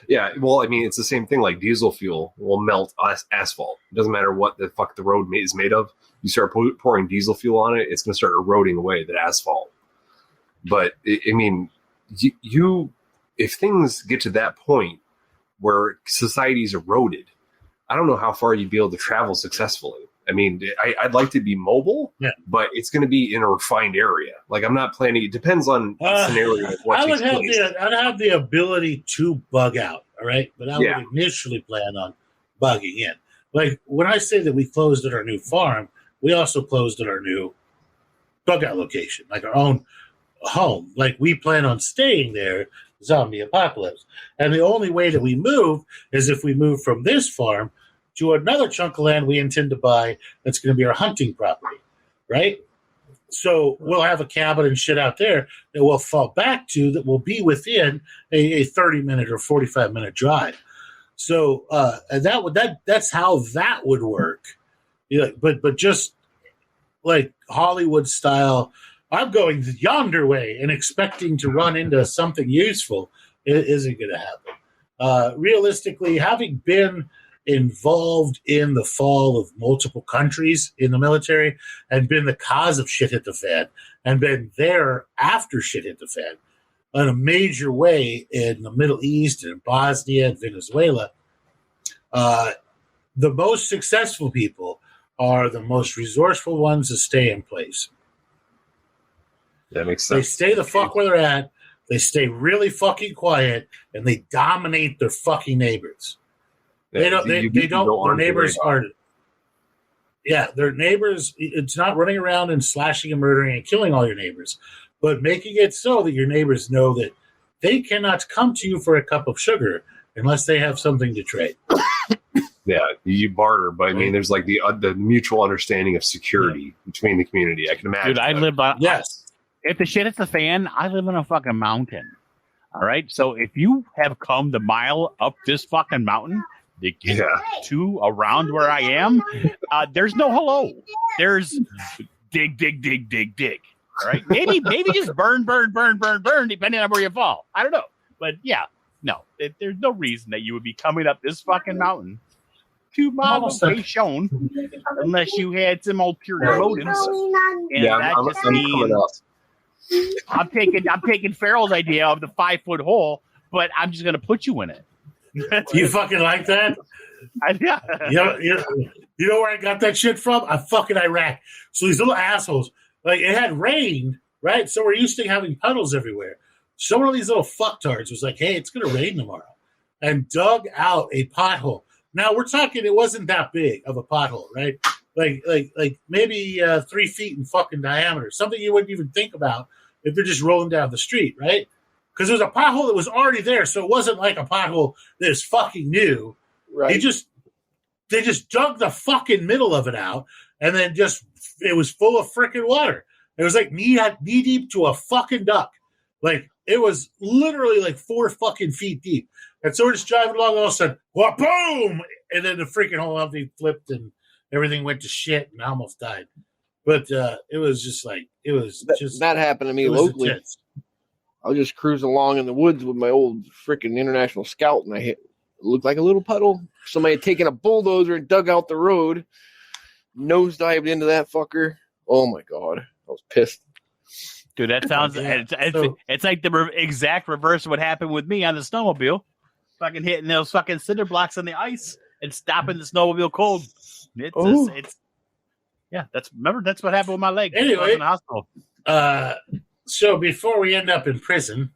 Yeah, well, I mean, it's the same thing. Like diesel fuel will melt asphalt. It doesn't matter what the fuck the road is made of. You start pouring diesel fuel on it, it's going to start eroding away that asphalt. But I mean, you if things get to that point where society's eroded, I don't know how far you'd be able to travel successfully. I mean, I'd like to be mobile, but it's going to be in a refined area. Like I'm not planning. It depends on the scenario of what takes place. I'd have the ability to bug out, all right? But I would initially plan on bugging in. Like when I say that we closed at our new farm, we also closed at our new bug out location, like our own home. Like we plan on staying there, zombie apocalypse. And the only way that we move is if we move from this farm to another chunk of land we intend to buy that's going to be our hunting property, right? So we'll have a cabin and shit out there that we'll fall back to that will be within a 30-minute or 45-minute drive. So and that's how that would work. Yeah, but just like Hollywood style, I'm going yonder way and expecting to run into something useful isn't going to happen. Realistically, having been involved in the fall of multiple countries in the military and been the cause of shit hit the fan and been there after shit hit the fan in a major way in the Middle East and Bosnia and Venezuela, the most successful people are the most resourceful ones to stay in place. That makes sense. They stay the fuck where they're at. They stay really fucking quiet, and they dominate their fucking neighbors. They don't. Their neighbors are. Yeah, their neighbors. It's not running around and slashing and murdering and killing all your neighbors, but making it so that your neighbors know that they cannot come to you for a cup of sugar unless they have something to trade. Yeah, you barter, but I mean, there's like the mutual understanding of security between the community. I can imagine. Dude, I live on. Yes. If the shit hits the fan, I live on a fucking mountain. All right, so if you have come the mile up this fucking mountain to get to around where I am, there's no hello. There's dig. All right, maybe just burn, depending on where you fall. I don't know, but yeah, no, there's no reason that you would be coming up this fucking mountain to my location unless you had some ulterior motives. And that just means I'm taking Farrell's idea of the 5 foot hole, but I'm just going to put you in it. You fucking like that? Yeah. You know where I got that shit from? Fucking Iraq. So these little assholes, like it had rained, right? So we're used to having puddles everywhere. So one of these little fucktards was like, hey, it's going to rain tomorrow, and dug out a pothole. Now we're talking, it wasn't that big of a pothole, right? Like maybe 3 feet in fucking diameter, something you wouldn't even think about if you're just rolling down the street, right? Because there was a pothole that was already there, so it wasn't like a pothole that is fucking new. Right? They just dug the fucking middle of it out, and then it was full of freaking water. It was like knee deep to a fucking duck. Like it was literally like 4 fucking feet deep. And so we're just driving along, and all of a sudden, whoa, boom! And then the freaking whole thing flipped, and everything went to shit, and I almost died. But it was just like, it was just... That happened to me locally. Intense. I was just cruising along in the woods with my old freaking International Scout, and it looked like a little puddle. Somebody had taken a bulldozer and dug out the road, nosedived into that fucker. Oh, my God. I was pissed. Dude, that sounds... It's like the exact reverse of what happened with me on the snowmobile. Fucking hitting those fucking cinder blocks on the ice and stopping the snowmobile cold. That's what happened with my leg. Anyway, in the hospital. So before we end up in prison,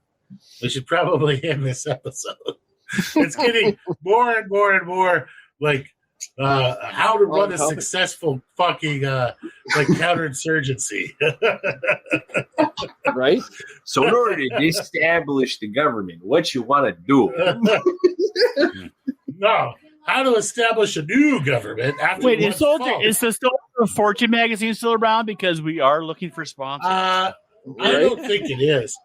We should probably end this episode. It's getting more and more and more like how to run a successful fucking like counterinsurgency. Right? So in order to establish the government, what you want to do? No, how to establish a new government after Wait, is the Soldier Fortune magazine still around? Because we are looking for sponsors. I don't think it is.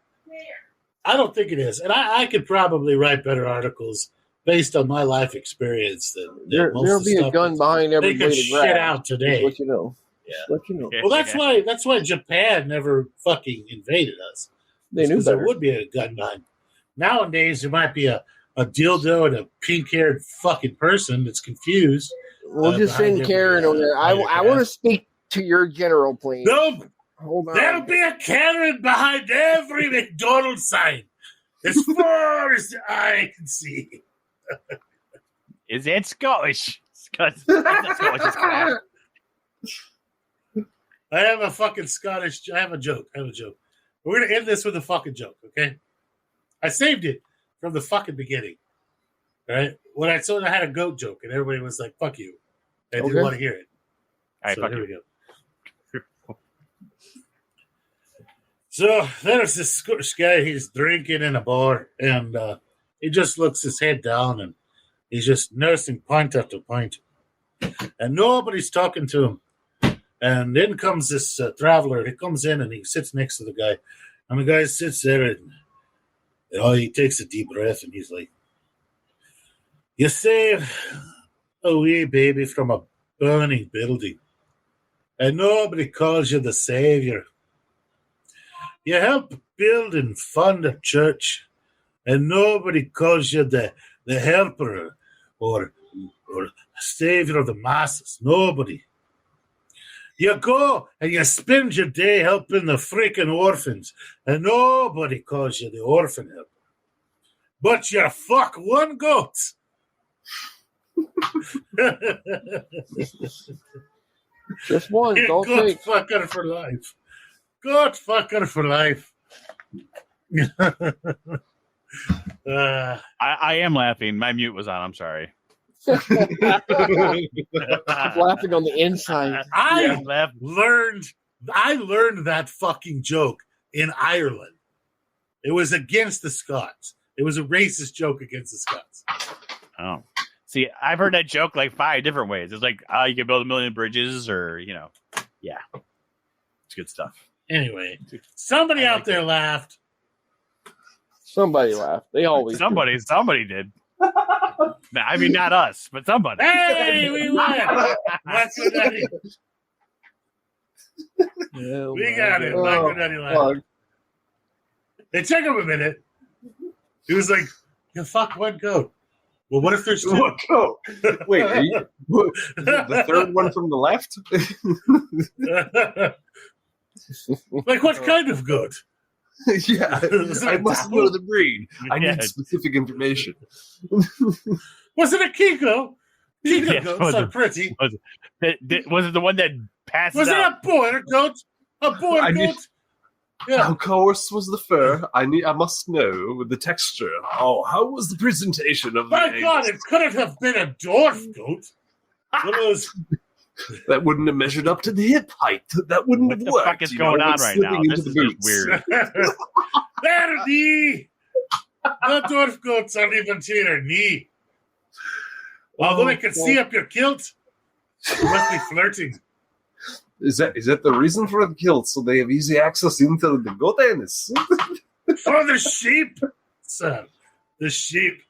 I don't think it is. And I could probably write better articles based on my life experience than There'll be a gun behind every blade of shit grass. out today. Let you know. Yeah. Let you know. Well, that's why Japan never fucking invaded us. They knew There better. would be a gun behind. Nowadays, there might be a dildo and a pink-haired fucking person that's confused. We'll just send Karen over there. I want to speak to your general, please. No, Hold on. there'll be a Karen behind every McDonald's sign, as far as the eye can see. Is it Scottish? Scottish is crap. I have a fucking Scottish. I have a joke. We're gonna end this with a fucking joke, okay? I saved it from the fucking beginning. All right, when I told I had a goat joke, and everybody was like, "Fuck you," they didn't want to hear it. All right, So fuck here you. we go. So there's this Scottish guy. He's drinking in a bar, and he just looks his head down, and he's just nursing pint after pint, and nobody's talking to him. And then comes this traveler. He comes in and he sits next to the guy, and the guy sits there, and he takes a deep breath, and he's like, "You save a wee baby from a burning building, and nobody calls you the savior. You help build and fund a church, and nobody calls you the helper or savior of the masses. Nobody. You go and you spend your day helping the freaking orphans, and nobody calls you the orphan helper. But you fuck one goat." Just one. You're Don't goat take. fucker for life. Goat fucker for life. I am laughing. My mute was on. I'm sorry. I'm laughing on the inside. I Laugh. learned that fucking joke in Ireland. It was against the Scots. It was a racist joke against the Scots. Oh, see, I've heard that joke like 5 different ways. It's like, you can build 1 million bridges, or yeah, it's good stuff. Anyway, somebody out there laughed. Somebody laughed. They always do. Somebody did. I mean, not us, but somebody. Hey, we won. MycoNutty. Oh, We my got it. God. MycoNutty laughed. It took him a minute. He was like, "You fuck one goat." Well, what if there's 2? What goat? Wait, the third one from the left? Like, what kind of goat? Yeah, I must know the breed. I Yeah. need specific information. Was it a Kiko? Kiko Yeah, goats was are it- pretty. Was it the one that passes Was it out? a boiler goat? A boiler I need- goat? Yeah. How coarse was the fur? I must know the texture. Oh, how was the presentation of the My eggs? God, it couldn't have been a dwarf goat. One of those. That wouldn't have measured up to the hip height. That wouldn't What have the worked. fuck is you going know, on it's right now? slipping This into is the just boots. weird. There, knee. The dwarf goats aren't even to your knee. Although I can see up your kilt, you must be flirting. Is that the reason for the kilt? So they have easy access into the goat anus? For the sheep, sir. The sheep.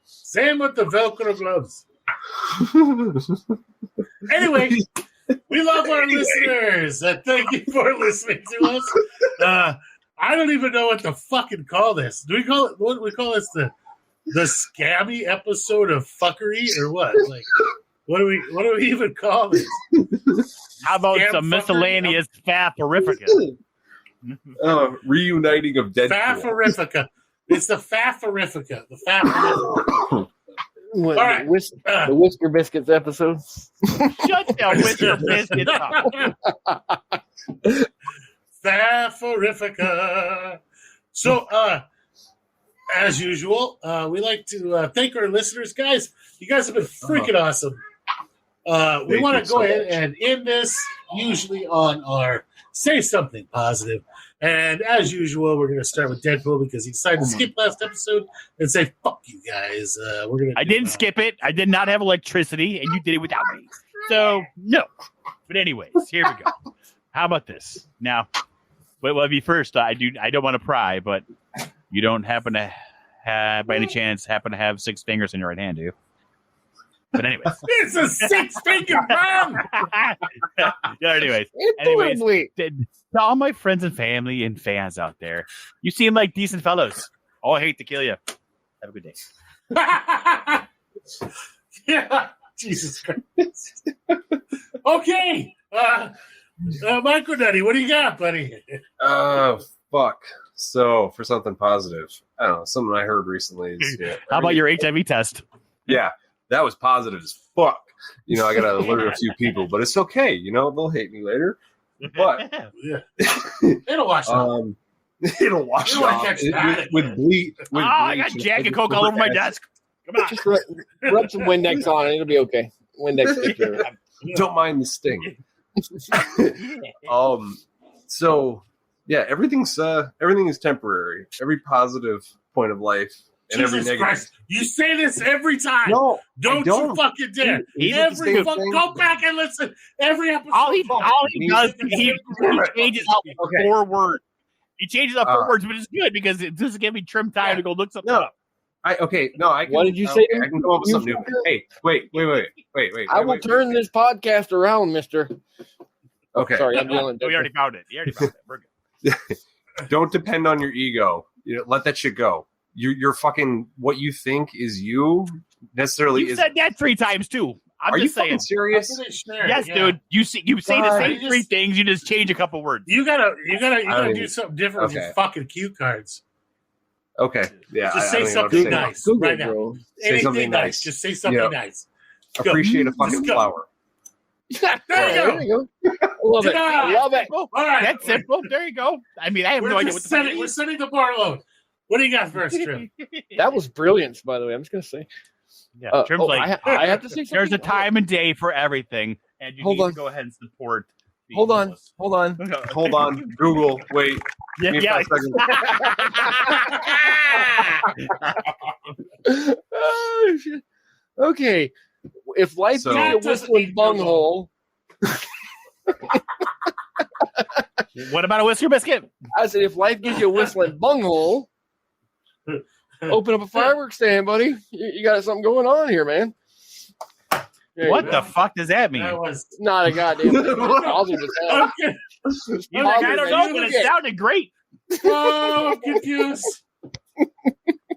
Same with the Velcro gloves. Anyway, we love our listeners. Thank you for listening to us. I don't even know what to fucking call this. Do we call it? What do we call this? The scammy episode of fuckery or what? Like, what do we even call this? How about Scam some fuckery? miscellaneous FAFO-Rifica? Reuniting of Deadpool. FAFO-Rifica. It's the FAFO-Rifica. The FAFO-Rifica. What, All right. the Whisker Biscuits episode. Shut down with your biscuits up. FAFO-Rifica. So, as usual, we like to thank our listeners. Guys, you guys have been freaking awesome. We want to go ahead and end this usually on our Say Something Positive. And as usual, we're going to start with Deadpool because he decided to skip last episode and say, fuck you guys. I didn't skip it. I did not have electricity, and you did it without me. So, no. But anyways, here we go. How about this? Now, well, first, I don't want to pry, but you don't happen to have, by any chance, have 6 fingers in your right hand, do you? But anyways. It's a 6-finger thumb! Anyways, to all my friends and family and fans out there, you seem like decent fellows. Oh, I hate to kill you. Have a good day. Yeah, Jesus Christ. Okay. MycoNutty, what do you got, buddy? Oh, fuck. So, for something positive, I don't know, something I heard recently is... How about your HIV test? Yeah, that was positive as fuck. You know, I got to alert a few people, but it's okay. You know, they'll hate me later. But... Yeah. It'll wash off. It'll wash off with bleach. I got Jack and Coke all over my desk. Come on. Just rub some Windex on it. It'll be okay. Windex. Don't mind the sting. So yeah, everything is temporary. Every positive point of life and Jesus every negative. Christ. You say this every time. No, don't you fucking dare. Go back and listen. Every episode. All he does is he changes out 4 words. He changes up 4 words, but it's good because it doesn't give me trim time to go look something up. I can. What did you say? I can come up with something new. Hey, wait. I will turn this podcast around, mister. Okay. Sorry, I'm dealing. We already found it. We're good. Don't depend on your ego. You know, let that shit go. You're fucking what you think is you necessarily You said that 3 times too. Are just you saying. Serious? Yes, dude. You say the same 3 things. You just change a couple words. You gotta do something different with your fucking cue cards. Okay. Yeah. Just say something nice right now. Bro. Say something nice. Just say something nice. Appreciate a fucking flower. There you go. Love it. Love it. All right. That's simple. There you go. I mean, I have no idea what we're setting the bar low. What do you got first, Trim? That was brilliant, by the way. I'm just gonna say. Yeah, Trim's I have to say something. There's a time and day for everything, and you need to go ahead and support. Hold on. Google. Wait. Yeah. Oh, shit. Okay. If life gives you a whistling bunghole. What about a whisker biscuit? I said, if life gives you a whistling bunghole, open up a fireworks stand, buddy. You got something going on here, man. What the fuck does that mean? That was not a goddamn positive. Okay. I don't know, but it sounded great. Oh, I'm confused.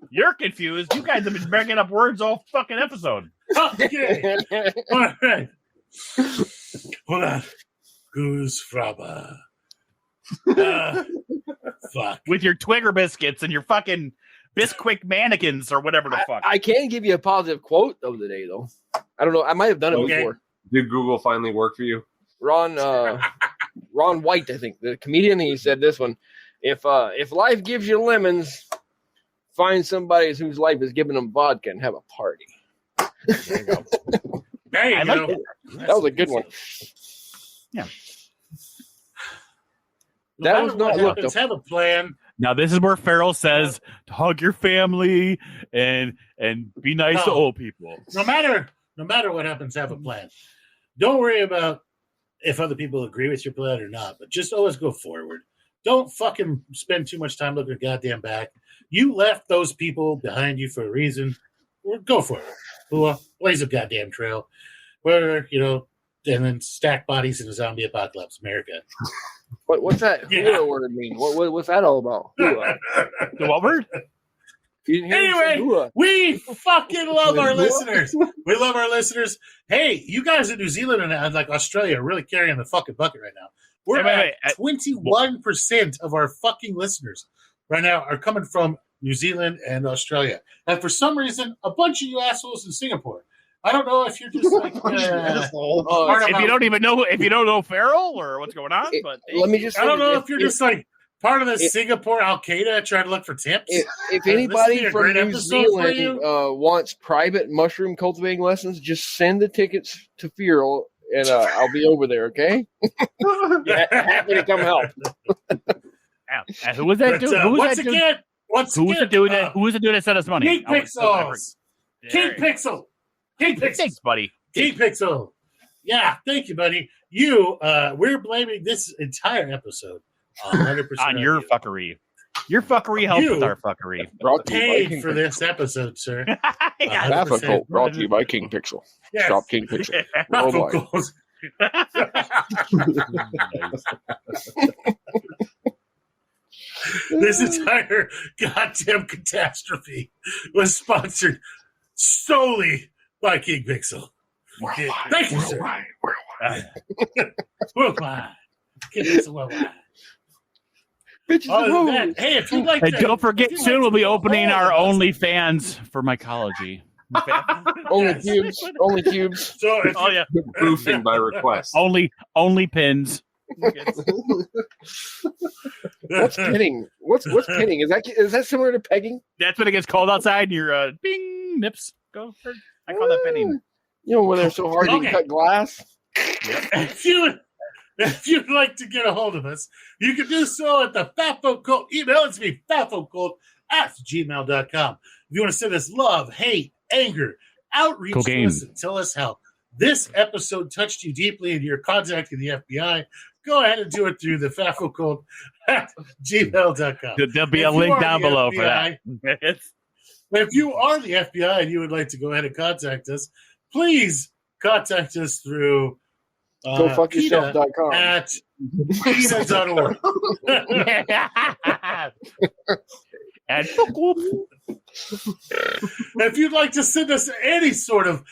You're confused. You guys have been bringing up words all fucking episode. Okay. All right. Hold on. Goose fraba. Fuck. With your Twigger biscuits and your fucking Bisquick mannequins or whatever the fuck. I can give you a positive quote of the day, though. I don't know. I might have done it before. Did Google finally work for you? Ron White, I think, the comedian, he said this one. If life gives you lemons, find somebody whose life is giving them vodka and have a party. There you go. There you go. That was a good one. Yeah. That was not looked up. Have a plan. Now this is where Farrell says to hug your family and be nice to old people. No matter what happens, have a plan. Don't worry about if other people agree with your plan or not, but just always go forward. Don't fucking spend too much time looking at goddamn back. You left those people behind you for a reason. Go for it. Blaze a goddamn trail. Where, and then stack bodies in a zombie apocalypse, America. What's that hula word mean? What's that all about? Hula. The what word? Anyway, we fucking love our listeners. We love our listeners. Hey, you guys in New Zealand and like Australia are really carrying the fucking bucket right now. We're at 21% of our fucking listeners right now are coming from New Zealand and Australia. And for some reason, a bunch of you assholes in Singapore. I don't know if you're just like if you don't know Farrell or what's going on, but let me just I don't know if you're just like part of the Singapore Al Qaeda trying to look for tips? If anybody a from great New episode for Zealand wants private mushroom cultivating lessons, just send the tickets to Feral, and I'll be over there. Okay? Happy to come help. And who was that dude? Who was that dude? Who was the dude that sent us money? King Pixels. King Pixel. King Pixel. Thanks, buddy. King Pixel. Yeah, thank you, buddy. We're blaming this entire episode 100% on your fuckery. Your fuckery helps with our fuckery. Paid for this episode, sir. FAFO-Cult brought to you by King Pixel. Yes. Shop King Pixel. FAFO-Cult. This entire goddamn catastrophe was sponsored solely by King Pixel. Thank you, sir. Worldwide. King Pixel worldwide. Other than that, hey, if you'd like and to, don't forget, soon we'll be opening our OnlyFans for mycology. Only cubes. Only cubes. So if Oh yeah, Proofing by request. only pins. What's pinning? What's pinning? Is that similar to pegging? That's when it gets cold outside and your bing nips go. I call that pinning. You know, when they're so hard you can cut glass. If you'd like to get a hold of us, you can do so at the FAFO-Cult email. It's me, FAFO-Cult@gmail.com. If you want to send us love, hate, anger, outreach to us and tell us how this episode touched you deeply and you're contacting the FBI, go ahead and do it through the FAFO-Cult@gmail.com. There'll be a link down below for that. If you are the FBI and you would like to go ahead and contact us, please contact us through GoFuckYourself.com at PETA.org. And if you'd like to send us any sort of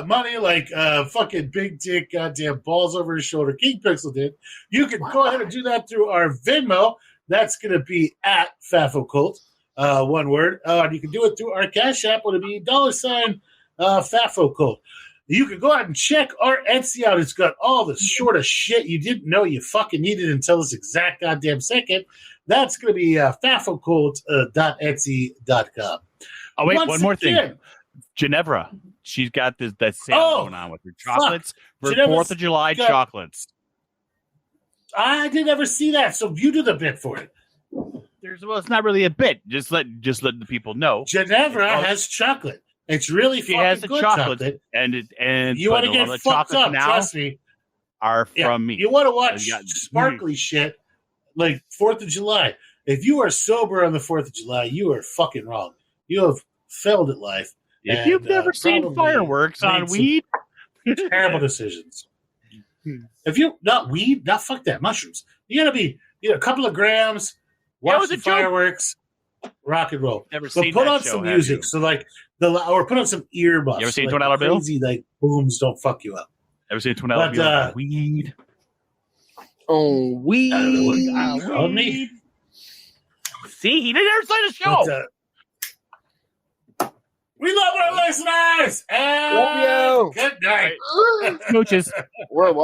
money, like fucking big dick, goddamn balls over his shoulder, King Pixel did, you can go ahead and do that through our Venmo. That's going to be at FAFO-Cult, one word. And you can do it through our Cash App, would be $ FAFO-Cult. You can go ahead and check our Etsy out. It's got all the sort of shit you didn't know you fucking needed until this exact goddamn second. That's going to be FAFO-Cult.etsy.com. oh wait, one more thing. Ginevra, she's got that sale going on with her chocolates for Ginevra's 4th of July chocolates. I didn't ever see that, so you do the bit for it. It's not really a bit. Just let the people know. Ginevra has chocolate. It's really She fucking has the good chocolate, and you want to get fucked up? now Trust me. Are from me. You want to watch sparkly shit like 4th of July. If you are sober on the 4th of July, you are fucking wrong. You have failed at life. If you've never seen fireworks on weed, terrible decisions. If you not weed, not fuck that mushrooms. You gotta be a couple of grams. Watch the fireworks. Rock and roll. Never but seen put that on show, some have music. you? So like or put on some earbuds. You ever seen like $20 bill? Crazy like booms don't fuck you up. Ever seen $20 bill on weed? Oh, weed. On me. See, he didn't ever say the show. But, we love our listeners. And Love you. good night. Smooches. Worldwide.